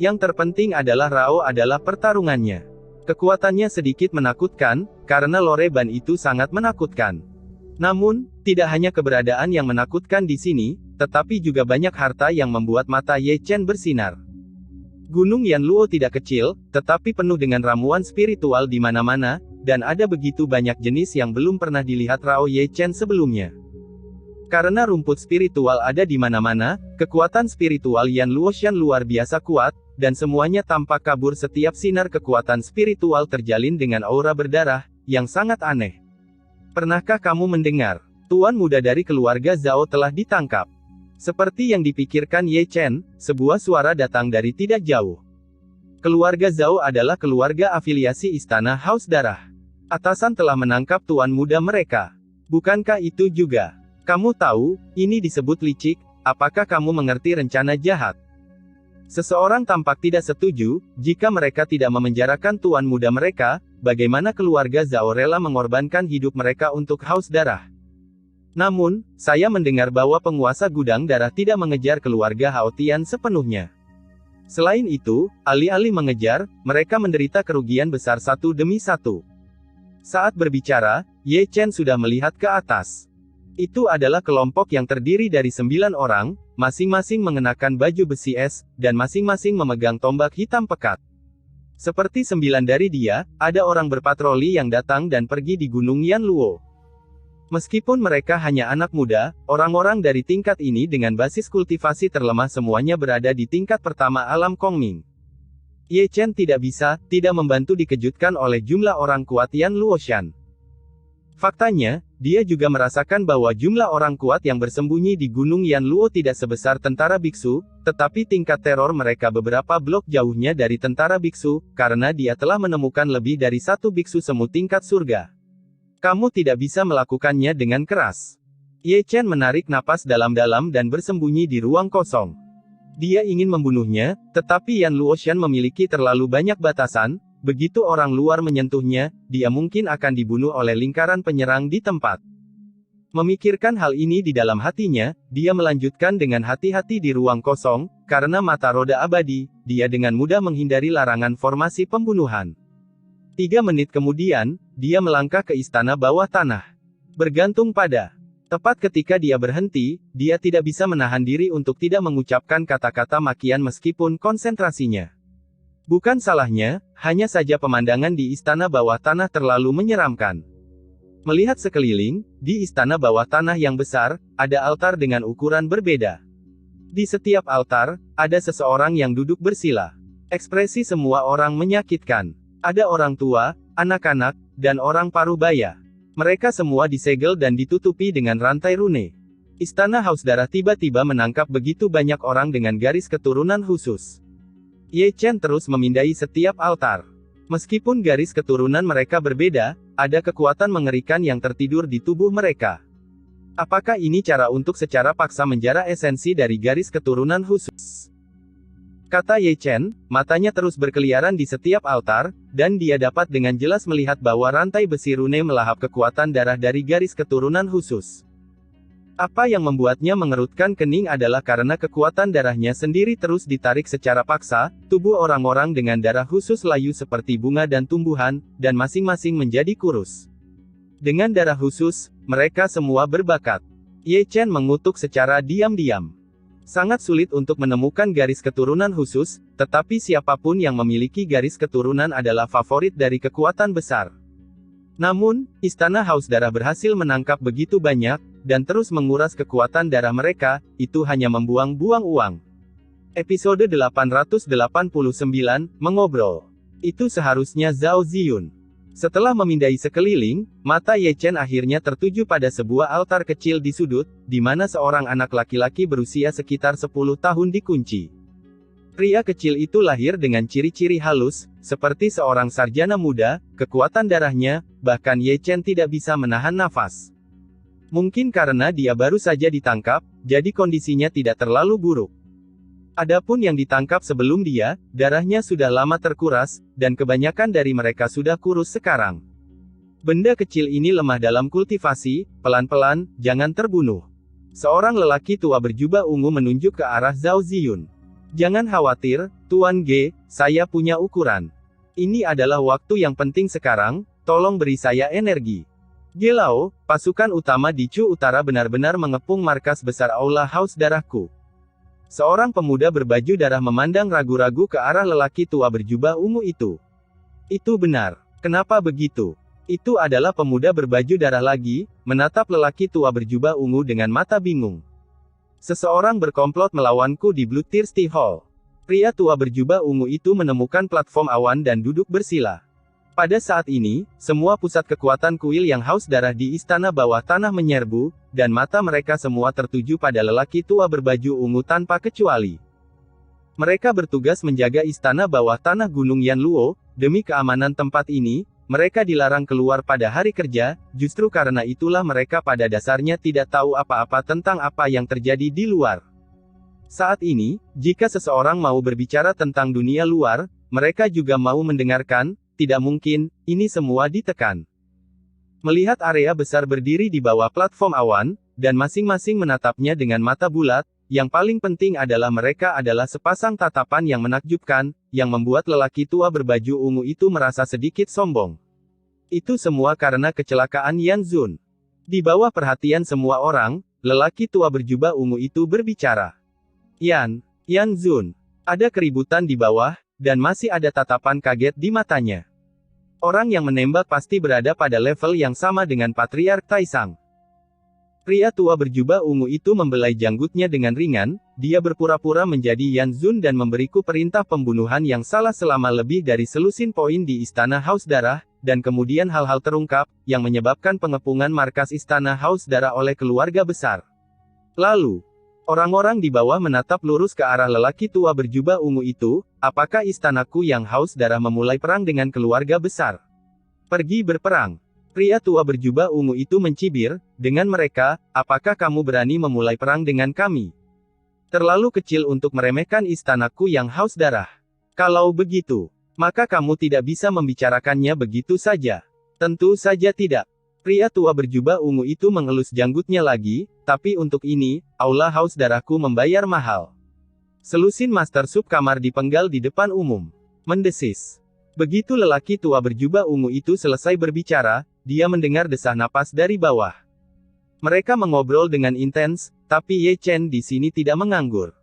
Yang terpenting adalah Rao adalah pertarungannya. Kekuatannya sedikit menakutkan, karena Lore Ban itu sangat menakutkan. Namun, tidak hanya keberadaan yang menakutkan di sini, tetapi juga banyak harta yang membuat mata Ye Chen bersinar. Gunung Yanluo tidak kecil, tetapi penuh dengan ramuan spiritual di mana-mana, dan ada begitu banyak jenis yang belum pernah dilihat Rao Ye Chen sebelumnya. Karena rumput spiritual ada di mana-mana, kekuatan spiritual Yan Luoshan luar biasa kuat, dan semuanya tampak kabur setiap sinar kekuatan spiritual terjalin dengan aura berdarah, yang sangat aneh. Pernahkah kamu mendengar? Tuan muda dari keluarga Zhao telah ditangkap. Seperti yang dipikirkan Ye Chen, sebuah suara datang dari tidak jauh. Keluarga Zhao adalah keluarga afiliasi Istana Haus Darah. Atasan telah menangkap tuan muda mereka. Bukankah itu juga? Kamu tahu, ini disebut licik, apakah kamu mengerti rencana jahat? Seseorang tampak tidak setuju, jika mereka tidak memenjarakan tuan muda mereka, bagaimana keluarga Zhao rela mengorbankan hidup mereka untuk Haus Darah? Namun, saya mendengar bahwa penguasa gudang darah tidak mengejar keluarga Hao Tian sepenuhnya. Selain itu, alih-alih mengejar, mereka menderita kerugian besar satu demi satu. Saat berbicara, Ye Chen sudah melihat ke atas. Itu adalah kelompok yang terdiri dari 9 orang, masing-masing mengenakan baju besi es, dan masing-masing memegang tombak hitam pekat. Seperti 9 dari dia, ada orang berpatroli yang datang dan pergi di Gunung Yanluo. Meskipun mereka hanya anak muda, orang-orang dari tingkat ini dengan basis kultivasi terlemah semuanya berada di tingkat pertama alam Kongming. Ye Chen tidak membantu dikejutkan oleh jumlah orang kuat Yan Luoshan. Faktanya, dia juga merasakan bahwa jumlah orang kuat yang bersembunyi di Gunung Yanluo tidak sebesar tentara biksu, tetapi tingkat teror mereka beberapa blok jauhnya dari tentara biksu, karena dia telah menemukan lebih dari satu biksu semu tingkat surga. Kamu tidak bisa melakukannya dengan keras. Ye Chen menarik napas dalam-dalam dan bersembunyi di ruang kosong. Dia ingin membunuhnya, tetapi Yan Luoshan memiliki terlalu banyak batasan. Begitu orang luar menyentuhnya, dia mungkin akan dibunuh oleh lingkaran penyerang di tempat. Memikirkan hal ini di dalam hatinya, dia melanjutkan dengan hati-hati di ruang kosong, karena mata roda abadi, dia dengan mudah menghindari larangan formasi pembunuhan. 3 menit kemudian, dia melangkah ke istana bawah tanah. Bergantung pada. Tepat ketika dia berhenti, dia tidak bisa menahan diri untuk tidak mengucapkan kata-kata makian meskipun konsentrasinya. Bukan salahnya, hanya saja pemandangan di istana bawah tanah terlalu menyeramkan. Melihat sekeliling, di istana bawah tanah yang besar, ada altar dengan ukuran berbeda. Di setiap altar, ada seseorang yang duduk bersila. Ekspresi semua orang menyakitkan. Ada orang tua, anak-anak, dan orang paruh baya. Mereka semua disegel dan ditutupi dengan rantai rune. Istana Haus Darah tiba-tiba menangkap begitu banyak orang dengan garis keturunan khusus. Ye Chen terus memindai setiap altar. Meskipun garis keturunan mereka berbeda, ada kekuatan mengerikan yang tertidur di tubuh mereka. Apakah ini cara untuk secara paksa menjara esensi dari garis keturunan khusus? Kata Ye Chen, matanya terus berkeliaran di setiap altar, dan dia dapat dengan jelas melihat bahwa rantai besi rune melahap kekuatan darah dari garis keturunan khusus. Apa yang membuatnya mengerutkan kening adalah karena kekuatan darahnya sendiri terus ditarik secara paksa, tubuh orang-orang dengan darah khusus layu seperti bunga dan tumbuhan, dan masing-masing menjadi kurus. Dengan darah khusus, mereka semua berbakat. Ye Chen mengutuk secara diam-diam. Sangat sulit untuk menemukan garis keturunan khusus, tetapi siapapun yang memiliki garis keturunan adalah favorit dari kekuatan besar. Namun, Istana Haus Darah berhasil menangkap begitu banyak, dan terus menguras kekuatan darah mereka, itu hanya membuang-buang uang. Episode 889, Mengobrol. Itu seharusnya Zhao Ziyun. Setelah memindai sekeliling, mata Ye Chen akhirnya tertuju pada sebuah altar kecil di sudut, di mana seorang anak laki-laki berusia sekitar 10 tahun dikunci. Pria kecil itu lahir dengan ciri-ciri halus, seperti seorang sarjana muda, kekuatan darahnya, bahkan Ye Chen tidak bisa menahan nafas. Mungkin karena dia baru saja ditangkap, jadi kondisinya tidak terlalu buruk. Adapun yang ditangkap sebelum dia, darahnya sudah lama terkuras, dan kebanyakan dari mereka sudah kurus sekarang. Benda kecil ini lemah dalam kultivasi, pelan-pelan, jangan terbunuh. Seorang lelaki tua berjubah ungu menunjuk ke arah Zhao Ziyun. Jangan khawatir, Tuan Ge, saya punya ukuran. Ini adalah waktu yang penting sekarang, tolong beri saya energi. Gelao, pasukan utama di Chu Utara benar-benar mengepung markas besar Aula Haus Darahku. Seorang pemuda berbaju darah memandang ragu-ragu ke arah lelaki tua berjubah ungu itu. Itu benar. Kenapa begitu? Itu adalah pemuda berbaju darah lagi, menatap lelaki tua berjubah ungu dengan mata bingung. Seseorang berkomplot melawanku di Blue Thirsty Hall. Pria tua berjubah ungu itu menemukan platform awan dan duduk bersila. Pada saat ini, semua pusat kekuatan kuil yang haus darah di istana bawah tanah menyerbu, dan mata mereka semua tertuju pada lelaki tua berbaju ungu tanpa kecuali. Mereka bertugas menjaga istana bawah tanah Gunung Yanluo, demi keamanan tempat ini, mereka dilarang keluar pada hari kerja, justru karena itulah mereka pada dasarnya tidak tahu apa-apa tentang apa yang terjadi di luar. Saat ini, jika seseorang mau berbicara tentang dunia luar, mereka juga mau mendengarkan. Tidak mungkin, ini semua ditekan. Melihat area besar berdiri di bawah platform awan, dan masing-masing menatapnya dengan mata bulat, yang paling penting adalah mereka adalah sepasang tatapan yang menakjubkan, yang membuat lelaki tua berbaju ungu itu merasa sedikit sombong. Itu semua karena kecelakaan Yan Zun. Di bawah perhatian semua orang, lelaki tua berjubah ungu itu berbicara. Yan Zun. Ada keributan di bawah, dan masih ada tatapan kaget di matanya. Orang yang menembak pasti berada pada level yang sama dengan Patriark Taisang. Pria tua berjubah ungu itu membelai janggutnya dengan ringan, dia berpura-pura menjadi Yan Zun dan memberiku perintah pembunuhan yang salah selama lebih dari selusin poin di Istana Haus Darah, dan kemudian hal-hal terungkap, yang menyebabkan pengepungan markas Istana Haus Darah oleh keluarga besar. Lalu, orang-orang di bawah menatap lurus ke arah lelaki tua berjubah ungu itu, apakah istanaku yang haus darah memulai perang dengan keluarga besar? Pergi berperang. Pria tua berjubah ungu itu mencibir, dengan mereka, apakah kamu berani memulai perang dengan kami? Terlalu kecil untuk meremehkan istanaku yang haus darah. Kalau begitu, maka kamu tidak bisa membicarakannya begitu saja. Tentu saja tidak. Pria tua berjubah ungu itu mengelus janggutnya lagi, tapi untuk ini, Aula Haus Darahku membayar mahal. Selusin Master Sub kamar dipenggal di depan umum. Mendesis. Begitu lelaki tua berjubah ungu itu selesai berbicara, dia mendengar desah napas dari bawah. Mereka mengobrol dengan intens, tapi Ye Chen di sini tidak menganggur.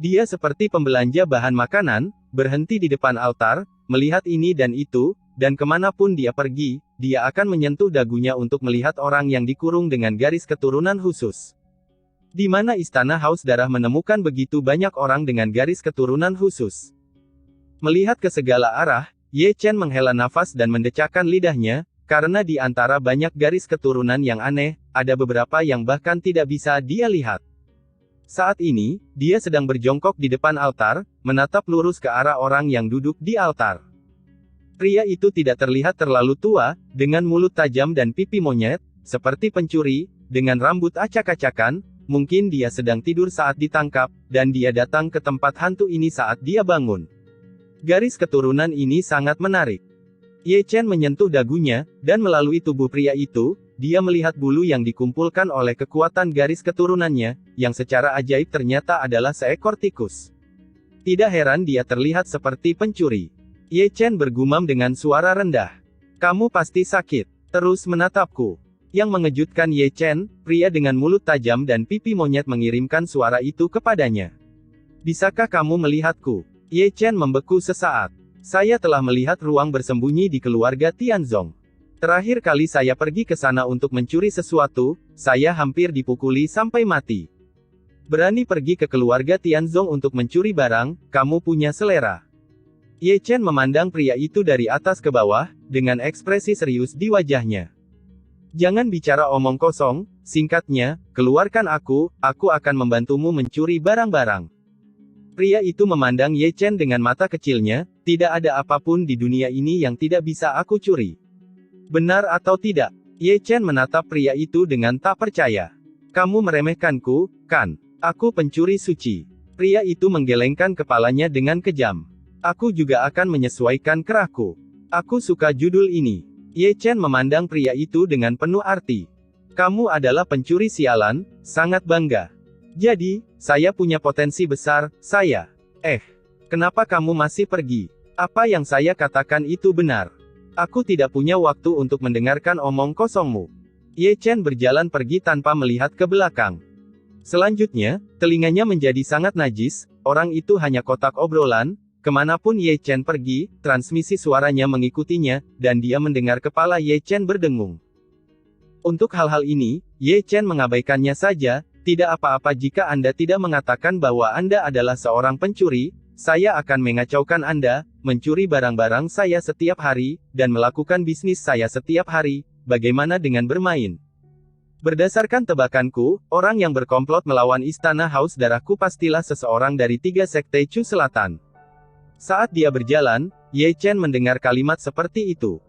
Dia seperti pembelanja bahan makanan, berhenti di depan altar, melihat ini dan itu, dan kemanapun dia pergi, dia akan menyentuh dagunya untuk melihat orang yang dikurung dengan garis keturunan khusus. Di mana Istana Haus Darah menemukan begitu banyak orang dengan garis keturunan khusus. Melihat ke segala arah, Ye Chen menghela nafas dan mendecakkan lidahnya, karena di antara banyak garis keturunan yang aneh, ada beberapa yang bahkan tidak bisa dia lihat. Saat ini, dia sedang berjongkok di depan altar, menatap lurus ke arah orang yang duduk di altar. Pria itu tidak terlihat terlalu tua, dengan mulut tajam dan pipi monyet, seperti pencuri, dengan rambut acak-acakan, mungkin dia sedang tidur saat ditangkap, dan dia datang ke tempat hantu ini saat dia bangun. Garis keturunan ini sangat menarik. Ye Chen menyentuh dagunya, dan melalui tubuh pria itu, dia melihat bulu yang dikumpulkan oleh kekuatan garis keturunannya, yang secara ajaib ternyata adalah seekor tikus. Tidak heran dia terlihat seperti pencuri. Ye Chen bergumam dengan suara rendah. Kamu pasti sakit. Terus menatapku. Yang mengejutkan Ye Chen, pria dengan mulut tajam dan pipi monyet mengirimkan suara itu kepadanya. Bisakah kamu melihatku? Ye Chen membeku sesaat. Saya telah melihat ruang bersembunyi di keluarga Tianzong. Terakhir kali saya pergi ke sana untuk mencuri sesuatu, saya hampir dipukuli sampai mati. Berani pergi ke keluarga Tianzong untuk mencuri barang, kamu punya selera. Ye Chen memandang pria itu dari atas ke bawah, dengan ekspresi serius di wajahnya. Jangan bicara omong kosong, singkatnya, keluarkan aku akan membantumu mencuri barang-barang. Pria itu memandang Ye Chen dengan mata kecilnya, tidak ada apapun di dunia ini yang tidak bisa aku curi. Benar atau tidak? Ye Chen menatap pria itu dengan tak percaya. Kamu meremehkanku, kan? Aku pencuri suci. Pria itu menggelengkan kepalanya dengan kejam. Aku juga akan menyesuaikan kerahku. Aku suka judul ini. Ye Chen memandang pria itu dengan penuh arti. Kamu adalah pencuri sialan, sangat bangga. Jadi, saya punya potensi besar, saya. Kenapa kamu masih pergi? Apa yang saya katakan itu benar. Aku tidak punya waktu untuk mendengarkan omong kosongmu. Ye Chen berjalan pergi tanpa melihat ke belakang. Selanjutnya, telinganya menjadi sangat najis, orang itu hanya kotak obrolan. Kemanapun Ye Chen pergi, transmisi suaranya mengikutinya, dan dia mendengar kepala Ye Chen berdengung. Untuk hal-hal ini, Ye Chen mengabaikannya saja, tidak apa-apa jika Anda tidak mengatakan bahwa Anda adalah seorang pencuri, saya akan mengacaukan Anda, mencuri barang-barang saya setiap hari, dan melakukan bisnis saya setiap hari, bagaimana dengan bermain? Berdasarkan tebakanku, orang yang berkomplot melawan Istana Haus Darahku pastilah seseorang dari 3 sekte Chu Selatan. Saat dia berjalan, Ye Chen mendengar kalimat seperti itu.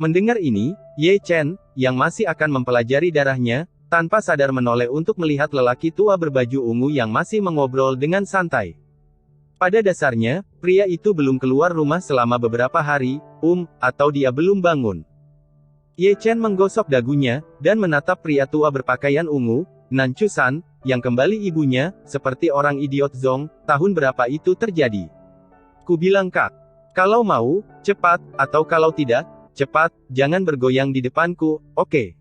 Mendengar ini, Ye Chen, yang masih akan mempelajari darahnya, tanpa sadar menoleh untuk melihat lelaki tua berbaju ungu yang masih mengobrol dengan santai. Pada dasarnya, pria itu belum keluar rumah selama beberapa hari, atau dia belum bangun. Ye Chen menggosok dagunya, dan menatap pria tua berpakaian ungu, Nan Chusan, yang kembali ibunya, seperti orang idiot Zong, tahun berapa itu terjadi. Ku bilang Kak, kalau mau, cepat, atau kalau tidak, cepat, jangan bergoyang di depanku, oke?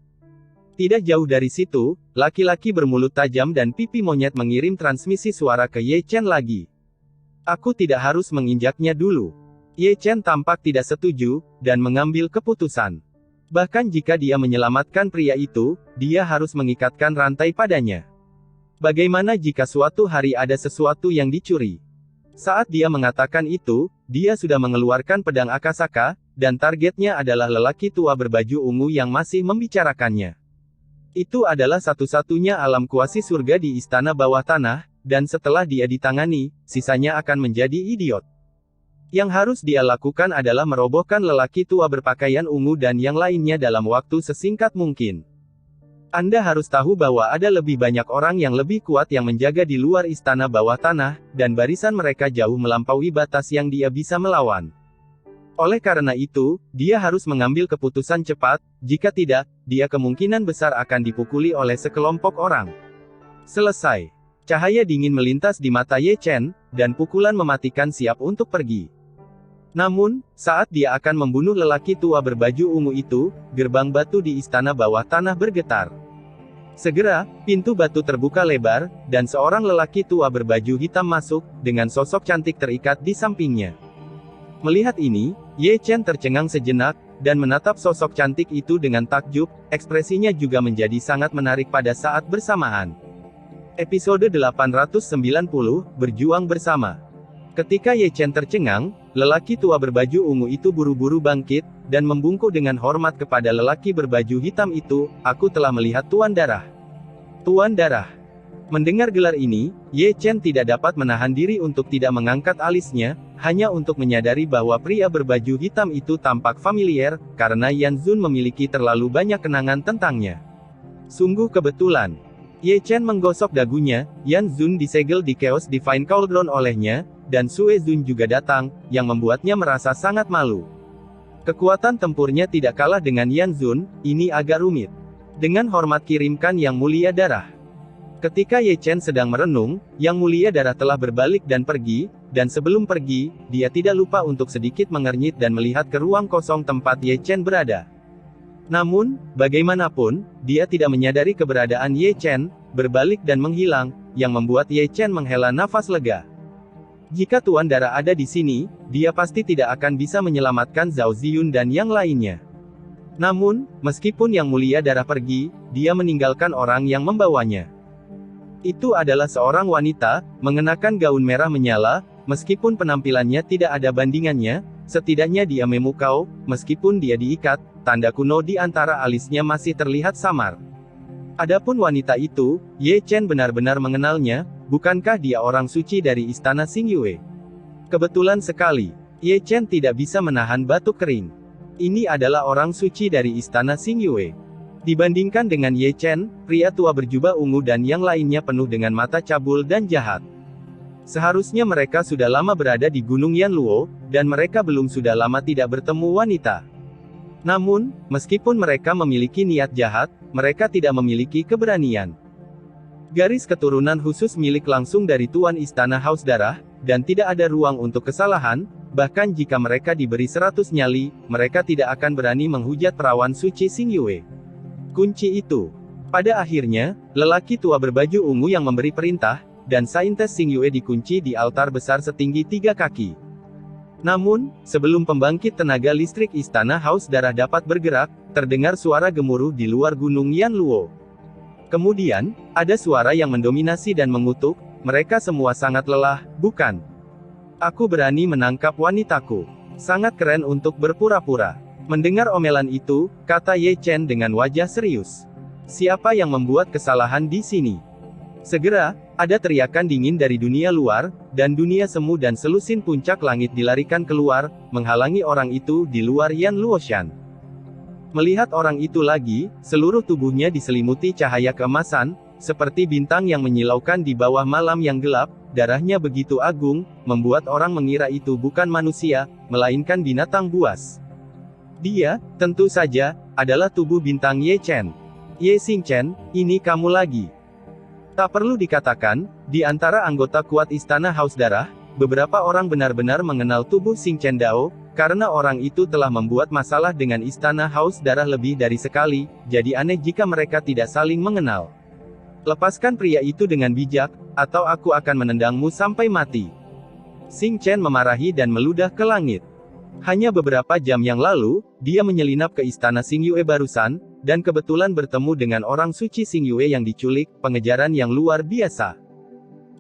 Tidak jauh dari situ, laki-laki bermulut tajam dan pipi monyet mengirim transmisi suara ke Ye Chen lagi. Aku tidak harus menginjaknya dulu. Ye Chen tampak tidak setuju, dan mengambil keputusan. Bahkan jika dia menyelamatkan pria itu, dia harus mengikatkan rantai padanya. Bagaimana jika suatu hari ada sesuatu yang dicuri? Saat dia mengatakan itu, dia sudah mengeluarkan pedang Akasaka, dan targetnya adalah lelaki tua berbaju ungu yang masih membicarakannya. Itu adalah satu-satunya alam kuasi surga di istana bawah tanah, dan setelah dia ditangani, sisanya akan menjadi idiot. Yang harus dia lakukan adalah merobohkan lelaki tua berpakaian ungu dan yang lainnya dalam waktu sesingkat mungkin. Anda harus tahu bahwa ada lebih banyak orang yang lebih kuat yang menjaga di luar istana bawah tanah, dan barisan mereka jauh melampaui batas yang dia bisa melawan. Oleh karena itu, dia harus mengambil keputusan cepat, jika tidak, dia kemungkinan besar akan dipukuli oleh sekelompok orang. Selesai. Cahaya dingin melintas di mata Ye Chen, dan pukulan mematikan siap untuk pergi. Namun, saat dia akan membunuh lelaki tua berbaju ungu itu, gerbang batu di istana bawah tanah bergetar. Segera, pintu batu terbuka lebar, dan seorang lelaki tua berbaju hitam masuk, dengan sosok cantik terikat di sampingnya. Melihat ini, Ye Chen tercengang sejenak, dan menatap sosok cantik itu dengan takjub, ekspresinya juga menjadi sangat menarik pada saat bersamaan. Episode 890, Berjuang Bersama. Ketika Ye Chen tercengang, lelaki tua berbaju ungu itu buru-buru bangkit, dan membungkuk dengan hormat kepada lelaki berbaju hitam itu, aku telah melihat Tuan Darah. Tuan Darah. Mendengar gelar ini, Ye Chen tidak dapat menahan diri untuk tidak mengangkat alisnya, hanya untuk menyadari bahwa pria berbaju hitam itu tampak familiar, karena Yan Zun memiliki terlalu banyak kenangan tentangnya. Sungguh kebetulan. Ye Chen menggosok dagunya, Yan Zun disegel di Chaos Divine Cauldron olehnya, dan Sue Zun juga datang, yang membuatnya merasa sangat malu. Kekuatan tempurnya tidak kalah dengan Yan Zun, ini agak rumit. Dengan hormat kirimkan Yang Mulia Darah. Ketika Ye Chen sedang merenung, Yang Mulia Darah telah berbalik dan pergi, dan sebelum pergi, dia tidak lupa untuk sedikit mengernyit dan melihat ke ruang kosong tempat Ye Chen berada. Namun, bagaimanapun, dia tidak menyadari keberadaan Ye Chen, berbalik dan menghilang, yang membuat Ye Chen menghela nafas lega. Jika Tuan Dara ada di sini, dia pasti tidak akan bisa menyelamatkan Zhao Ziyun dan yang lainnya. Namun, meskipun Yang Mulia Dara pergi, dia meninggalkan orang yang membawanya. Itu adalah seorang wanita, mengenakan gaun merah menyala, meskipun penampilannya tidak ada bandingannya, setidaknya dia memukau, meskipun dia diikat, tanda kuno di antara alisnya masih terlihat samar. Adapun wanita itu, Ye Chen benar-benar mengenalnya, bukankah dia orang suci dari istana Xingyue? Kebetulan sekali, Ye Chen tidak bisa menahan batuk kering. Ini adalah orang suci dari istana Xingyue. Dibandingkan dengan Ye Chen, pria tua berjubah ungu dan yang lainnya penuh dengan mata cabul dan jahat. Seharusnya mereka sudah lama berada di Gunung Yanluo, dan mereka belum sudah lama tidak bertemu wanita. Namun, meskipun mereka memiliki niat jahat, mereka tidak memiliki keberanian. Garis keturunan khusus milik langsung dari Tuan Istana Haus Darah, dan tidak ada ruang untuk kesalahan, bahkan jika mereka diberi 100 nyali, mereka tidak akan berani menghujat perawan suci Xingyue. Kunci itu. Pada akhirnya, lelaki tua berbaju ungu yang memberi perintah, dan saintes Xingyue dikunci di altar besar setinggi 3 kaki. Namun, sebelum pembangkit tenaga listrik Istana Haus Darah dapat bergerak, terdengar suara gemuruh di luar Gunung Yanluo. Kemudian, ada suara yang mendominasi dan mengutuk, mereka semua sangat lelah, bukan? Aku berani menangkap wanitaku. Sangat keren untuk berpura-pura. Mendengar omelan itu, kata Ye Chen dengan wajah serius. Siapa yang membuat kesalahan di sini? Segera, ada teriakan dingin dari dunia luar, dan dunia semu dan selusin puncak langit dilarikan keluar, menghalangi orang itu di luar Yanluoshan. Melihat orang itu lagi, seluruh tubuhnya diselimuti cahaya keemasan, seperti bintang yang menyilaukan di bawah malam yang gelap, darahnya begitu agung, membuat orang mengira itu bukan manusia, melainkan binatang buas. Dia, tentu saja, adalah tubuh bintang Ye Chen. Ye Xingchen, ini kamu lagi. Tak perlu dikatakan, di antara anggota kuat Istana Haus Darah, beberapa orang benar-benar mengenal tubuh Xingchen Dao, karena orang itu telah membuat masalah dengan Istana Haus Darah lebih dari sekali, jadi aneh jika mereka tidak saling mengenal. Lepaskan pria itu dengan bijak, atau aku akan menendangmu sampai mati. Xingchen memarahi dan meludah ke langit. Hanya beberapa jam yang lalu, dia menyelinap ke istana Xingyue barusan, dan kebetulan bertemu dengan orang suci Xingyue yang diculik, pengejaran yang luar biasa.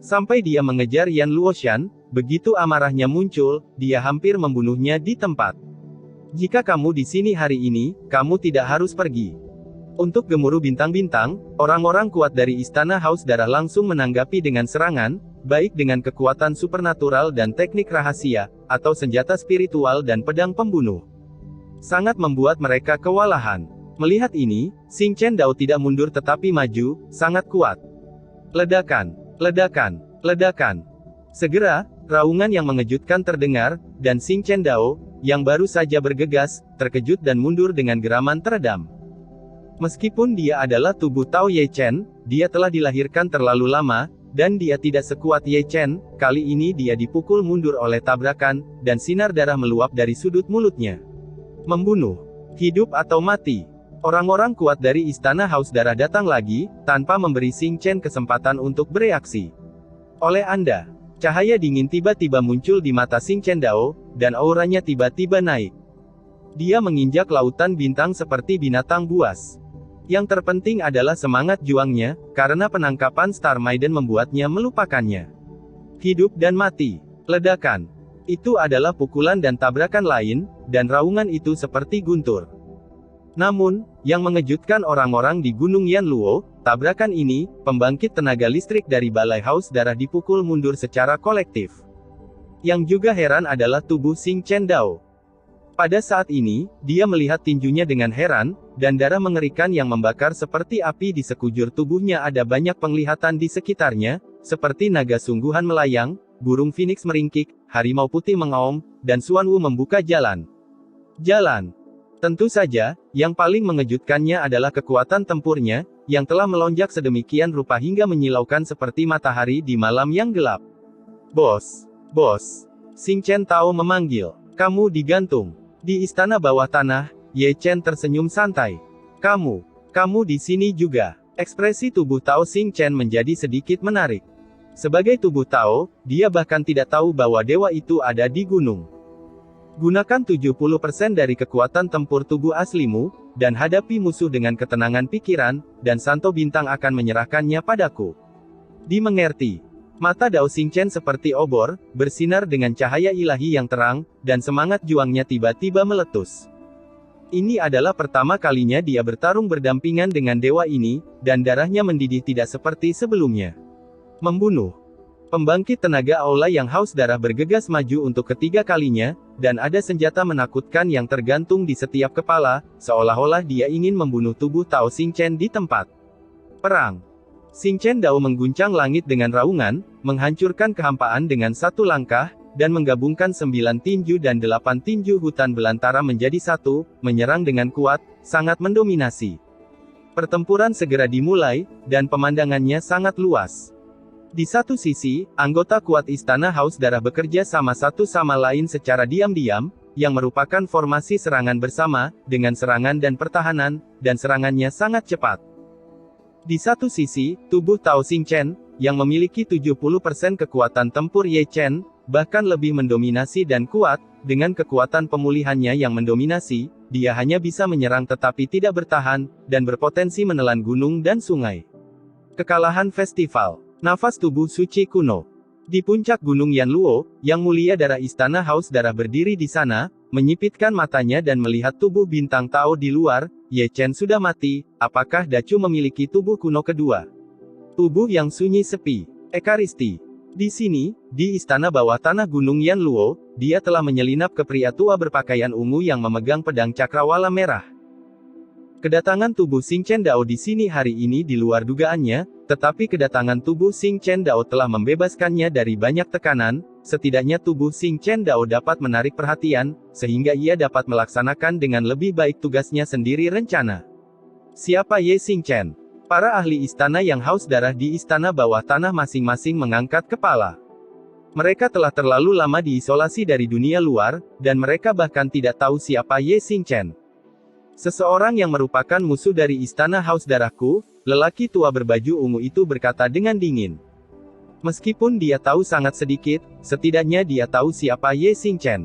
Sampai dia mengejar Yan Luoshan, begitu amarahnya muncul, dia hampir membunuhnya di tempat. Jika kamu di sini hari ini, kamu tidak harus pergi. Untuk gemuruh bintang-bintang, orang-orang kuat dari Istana Haus Darah langsung menanggapi dengan serangan, baik dengan kekuatan supernatural dan teknik rahasia, atau senjata spiritual dan pedang pembunuh. Sangat membuat mereka kewalahan. Melihat ini, Xingchen Dao tidak mundur tetapi maju, sangat kuat. Ledakan, ledakan, ledakan. Segera, raungan yang mengejutkan terdengar, dan Xingchen Dao, yang baru saja bergegas, terkejut dan mundur dengan geraman teredam. Meskipun dia adalah tubuh Tao Ye Chen, dia telah dilahirkan terlalu lama, dan dia tidak sekuat Ye Chen, kali ini dia dipukul mundur oleh tabrakan, dan sinar darah meluap dari sudut mulutnya. Membunuh. Hidup atau mati. Orang-orang kuat dari Istana Haus Darah datang lagi, tanpa memberi Xingchen kesempatan untuk bereaksi. Oleh Anda, cahaya dingin tiba-tiba muncul di mata Xingchen Dao, dan auranya tiba-tiba naik. Dia menginjak lautan bintang seperti binatang buas. Yang terpenting adalah semangat juangnya, karena penangkapan Star Maiden membuatnya melupakannya. Hidup dan mati. Ledakan. Itu adalah pukulan dan tabrakan lain, dan raungan itu seperti guntur. Namun, yang mengejutkan orang-orang di Gunung Yanluo, tabrakan ini, pembangkit tenaga listrik dari Balai Haus Darah dipukul mundur secara kolektif. Yang juga heran adalah tubuh Xingchen Dao. Pada saat ini, dia melihat tinjunya dengan heran, dan darah mengerikan yang membakar seperti api di sekujur tubuhnya. Ada banyak penglihatan di sekitarnya, seperti naga sungguhan melayang, burung phoenix meringkik, harimau putih mengaum, dan Xuanwu membuka jalan. Jalan. Tentu saja, yang paling mengejutkannya adalah kekuatan tempurnya, yang telah melonjak sedemikian rupa hingga menyilaukan seperti matahari di malam yang gelap. Bos. Bos. Xingchen Dao memanggil. Kamu digantung. Di istana bawah tanah, Ye Chen tersenyum santai. Kamu di sini juga. Ekspresi tubuh Tao Xingchen menjadi sedikit menarik. Sebagai tubuh Tao, dia bahkan tidak tahu bahwa dewa itu ada di gunung. Gunakan 70% dari kekuatan tempur tubuh aslimu, dan hadapi musuh dengan ketenangan pikiran, dan Santo Bintang akan menyerahkannya padaku. Dimengerti. Mata Dao Xingchen seperti obor, bersinar dengan cahaya ilahi yang terang, dan semangat juangnya tiba-tiba meletus. Ini adalah pertama kalinya dia bertarung berdampingan dengan dewa ini, dan darahnya mendidih tidak seperti sebelumnya. Membunuh. Pembangkit tenaga aula yang haus darah bergegas maju untuk ketiga kalinya, dan ada senjata menakutkan yang tergantung di setiap kepala, seolah-olah dia ingin membunuh tubuh Tao Xingchen di tempat. Perang. Xingchen Dao mengguncang langit dengan raungan, menghancurkan kehampaan dengan satu langkah, dan menggabungkan 9 tinju dan 8 tinju hutan belantara menjadi satu, menyerang dengan kuat, sangat mendominasi. Pertempuran segera dimulai, dan pemandangannya sangat luas. Di satu sisi, anggota kuat Istana Haus Darah bekerja sama satu sama lain secara diam-diam, yang merupakan formasi serangan bersama, dengan serangan dan pertahanan, dan serangannya sangat cepat. Di satu sisi, tubuh Tao Xingchen, yang memiliki 70% kekuatan tempur Ye Chen, bahkan lebih mendominasi dan kuat, dengan kekuatan pemulihannya yang mendominasi, dia hanya bisa menyerang tetapi tidak bertahan, dan berpotensi menelan gunung dan sungai. Kekalahan festival. Nafas tubuh suci kuno. Di puncak gunung Yanluo, Yang Mulia Darah Istana Haus Darah berdiri di sana, menyipitkan matanya dan melihat tubuh bintang Tao di luar. Ye Chen sudah mati, apakah Dacu memiliki tubuh kuno kedua? Tubuh yang sunyi sepi. Ekaristi. Di sini, di istana bawah tanah gunung Yanluo, dia telah menyelinap ke pria tua berpakaian ungu yang memegang pedang cakrawala merah. Kedatangan tubuh Xingchen Dao di sini hari ini di luar dugaannya, tetapi kedatangan tubuh Xingchen Dao telah membebaskannya dari banyak tekanan, setidaknya tubuh Xingchen Dao dapat menarik perhatian, sehingga ia dapat melaksanakan dengan lebih baik tugasnya sendiri rencana. Siapa Ye Xingchen? Para ahli istana yang haus darah di istana bawah tanah masing-masing mengangkat kepala. Mereka telah terlalu lama diisolasi dari dunia luar, dan mereka bahkan tidak tahu siapa Ye Xingchen. Seseorang yang merupakan musuh dari istana haus darahku, lelaki tua berbaju ungu itu berkata dengan dingin. Meskipun dia tahu sangat sedikit, setidaknya dia tahu siapa Ye Xingchen.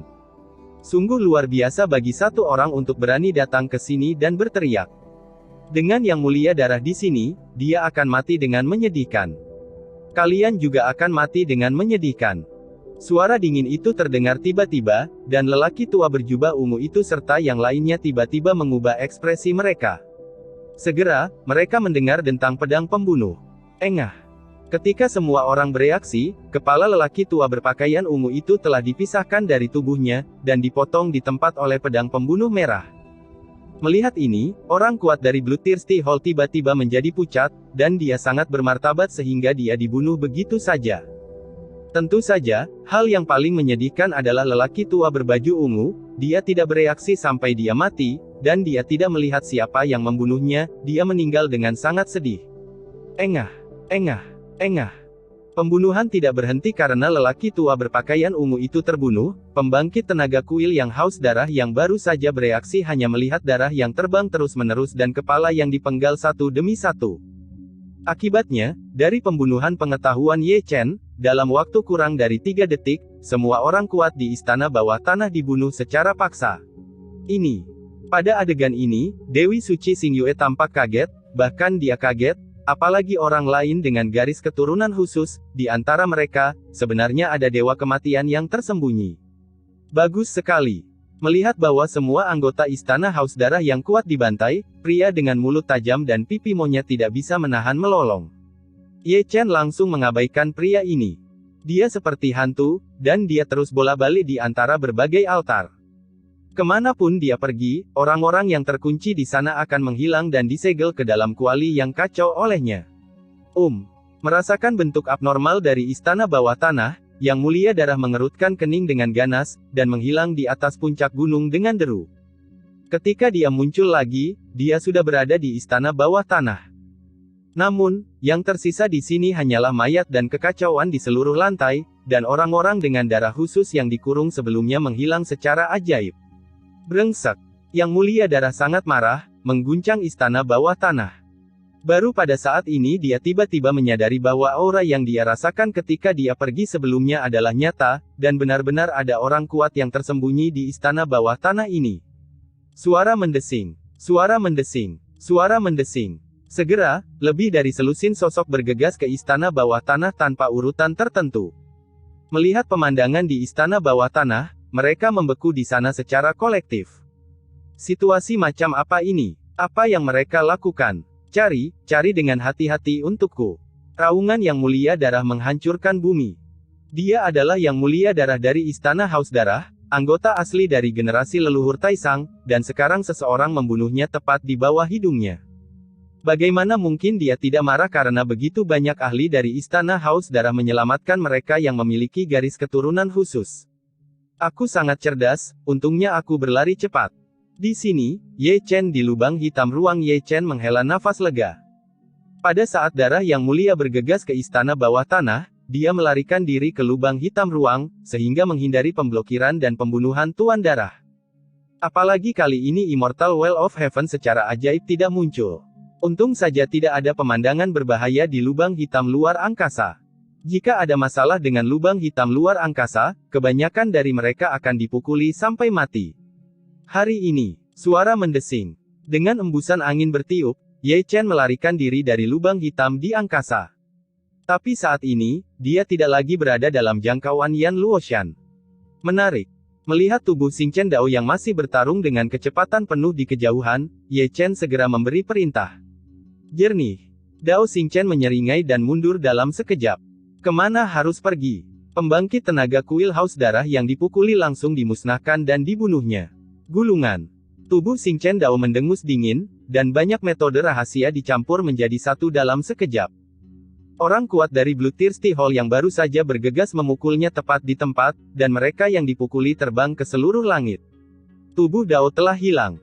Sungguh luar biasa bagi satu orang untuk berani datang ke sini dan berteriak. Dengan Yang Mulia Darah di sini, dia akan mati dengan menyedihkan. Kalian juga akan mati dengan menyedihkan. Suara dingin itu terdengar tiba-tiba, dan lelaki tua berjubah ungu itu serta yang lainnya tiba-tiba mengubah ekspresi mereka. Segera, mereka mendengar dentang pedang pembunuh. Engah. Ketika semua orang bereaksi, kepala lelaki tua berpakaian ungu itu telah dipisahkan dari tubuhnya, dan dipotong di tempat oleh pedang pembunuh merah. Melihat ini, orang kuat dari Bloodthirsty Hall tiba-tiba menjadi pucat, dan dia sangat bermartabat sehingga dia dibunuh begitu saja. Tentu saja, hal yang paling menyedihkan adalah lelaki tua berbaju ungu, dia tidak bereaksi sampai dia mati, dan dia tidak melihat siapa yang membunuhnya, dia meninggal dengan sangat sedih. Engah, engah, engah. Pembunuhan tidak berhenti karena lelaki tua berpakaian ungu itu terbunuh, pembangkit tenaga kuil yang haus darah yang baru saja bereaksi hanya melihat darah yang terbang terus-menerus dan kepala yang dipenggal satu demi satu. Akibatnya, dari pembunuhan pengetahuan Ye Chen, dalam waktu kurang dari 3 detik, semua orang kuat di istana bawah tanah dibunuh secara paksa. Pada adegan ini, Dewi Suci Xingyue tampak kaget, bahkan dia kaget, apalagi orang lain dengan garis keturunan khusus, di antara mereka, sebenarnya ada dewa kematian yang tersembunyi. Bagus sekali. Melihat bahwa semua anggota istana haus darah yang kuat dibantai, pria dengan mulut tajam dan pipi monyet tidak bisa menahan melolong. Ye Chen langsung mengabaikan pria ini. Dia seperti hantu, dan dia terus bola-balik di antara berbagai altar. Kemanapun dia pergi, orang-orang yang terkunci di sana akan menghilang dan disegel ke dalam kuali yang kacau olehnya. Merasakan bentuk abnormal dari istana bawah tanah, Yang Mulia Darah mengerutkan kening dengan ganas, dan menghilang di atas puncak gunung dengan deru. Ketika dia muncul lagi, dia sudah berada di istana bawah tanah. Namun, yang tersisa di sini hanyalah mayat dan kekacauan di seluruh lantai, dan orang-orang dengan darah khusus yang dikurung sebelumnya menghilang secara ajaib. Brengsek. Yang Mulia Darah sangat marah, mengguncang istana bawah tanah. Baru pada saat ini dia tiba-tiba menyadari bahwa aura yang dia rasakan ketika dia pergi sebelumnya adalah nyata, dan benar-benar ada orang kuat yang tersembunyi di istana bawah tanah ini. Suara mendesing, suara mendesing, suara mendesing. Segera, lebih dari selusin sosok bergegas ke istana bawah tanah tanpa urutan tertentu. Melihat pemandangan di istana bawah tanah, mereka membeku di sana secara kolektif. Situasi macam apa ini? Apa yang mereka lakukan? Cari dengan hati-hati untukku. Raungan Yang Mulia Darah menghancurkan bumi. Dia adalah Yang Mulia Darah dari Istana Haus Darah, anggota asli dari generasi leluhur Taisang, dan sekarang seseorang membunuhnya tepat di bawah hidungnya. Bagaimana mungkin dia tidak marah karena begitu banyak ahli dari Istana Haus Darah menyelamatkan mereka yang memiliki garis keturunan khusus. Aku sangat cerdas, untungnya aku berlari cepat. Di sini, Ye Chen di lubang hitam ruang. Ye Chen menghela nafas lega. Pada saat darah yang mulia bergegas ke istana bawah tanah, dia melarikan diri ke lubang hitam ruang, sehingga menghindari pemblokiran dan pembunuhan Tuan Darah. Apalagi kali ini Immortal Well of Heaven secara ajaib tidak muncul. Untung saja tidak ada pemandangan berbahaya di lubang hitam luar angkasa. Jika ada masalah dengan lubang hitam luar angkasa, kebanyakan dari mereka akan dipukuli sampai mati. Hari ini, suara mendesing. Dengan embusan angin bertiup, Ye Chen melarikan diri dari lubang hitam di angkasa. Tapi saat ini, dia tidak lagi berada dalam jangkauan Yan Luoshan. Menarik. Melihat tubuh Xing Chen Dao yang masih bertarung dengan kecepatan penuh di kejauhan, Ye Chen segera memberi perintah. Jernih. Dao Xing Chen menyeringai dan mundur dalam sekejap. Kemana harus pergi? Pembangkit tenaga kuil Haus Darah yang dipukuli langsung dimusnahkan dan dibunuhnya. Gulungan. Tubuh Xing Chen Dao mendengus dingin, dan banyak metode rahasia dicampur menjadi satu dalam sekejap. Orang kuat dari Bloodthirsty Hall yang baru saja bergegas memukulnya tepat di tempat, dan mereka yang dipukuli terbang ke seluruh langit. Tubuh Dao telah hilang.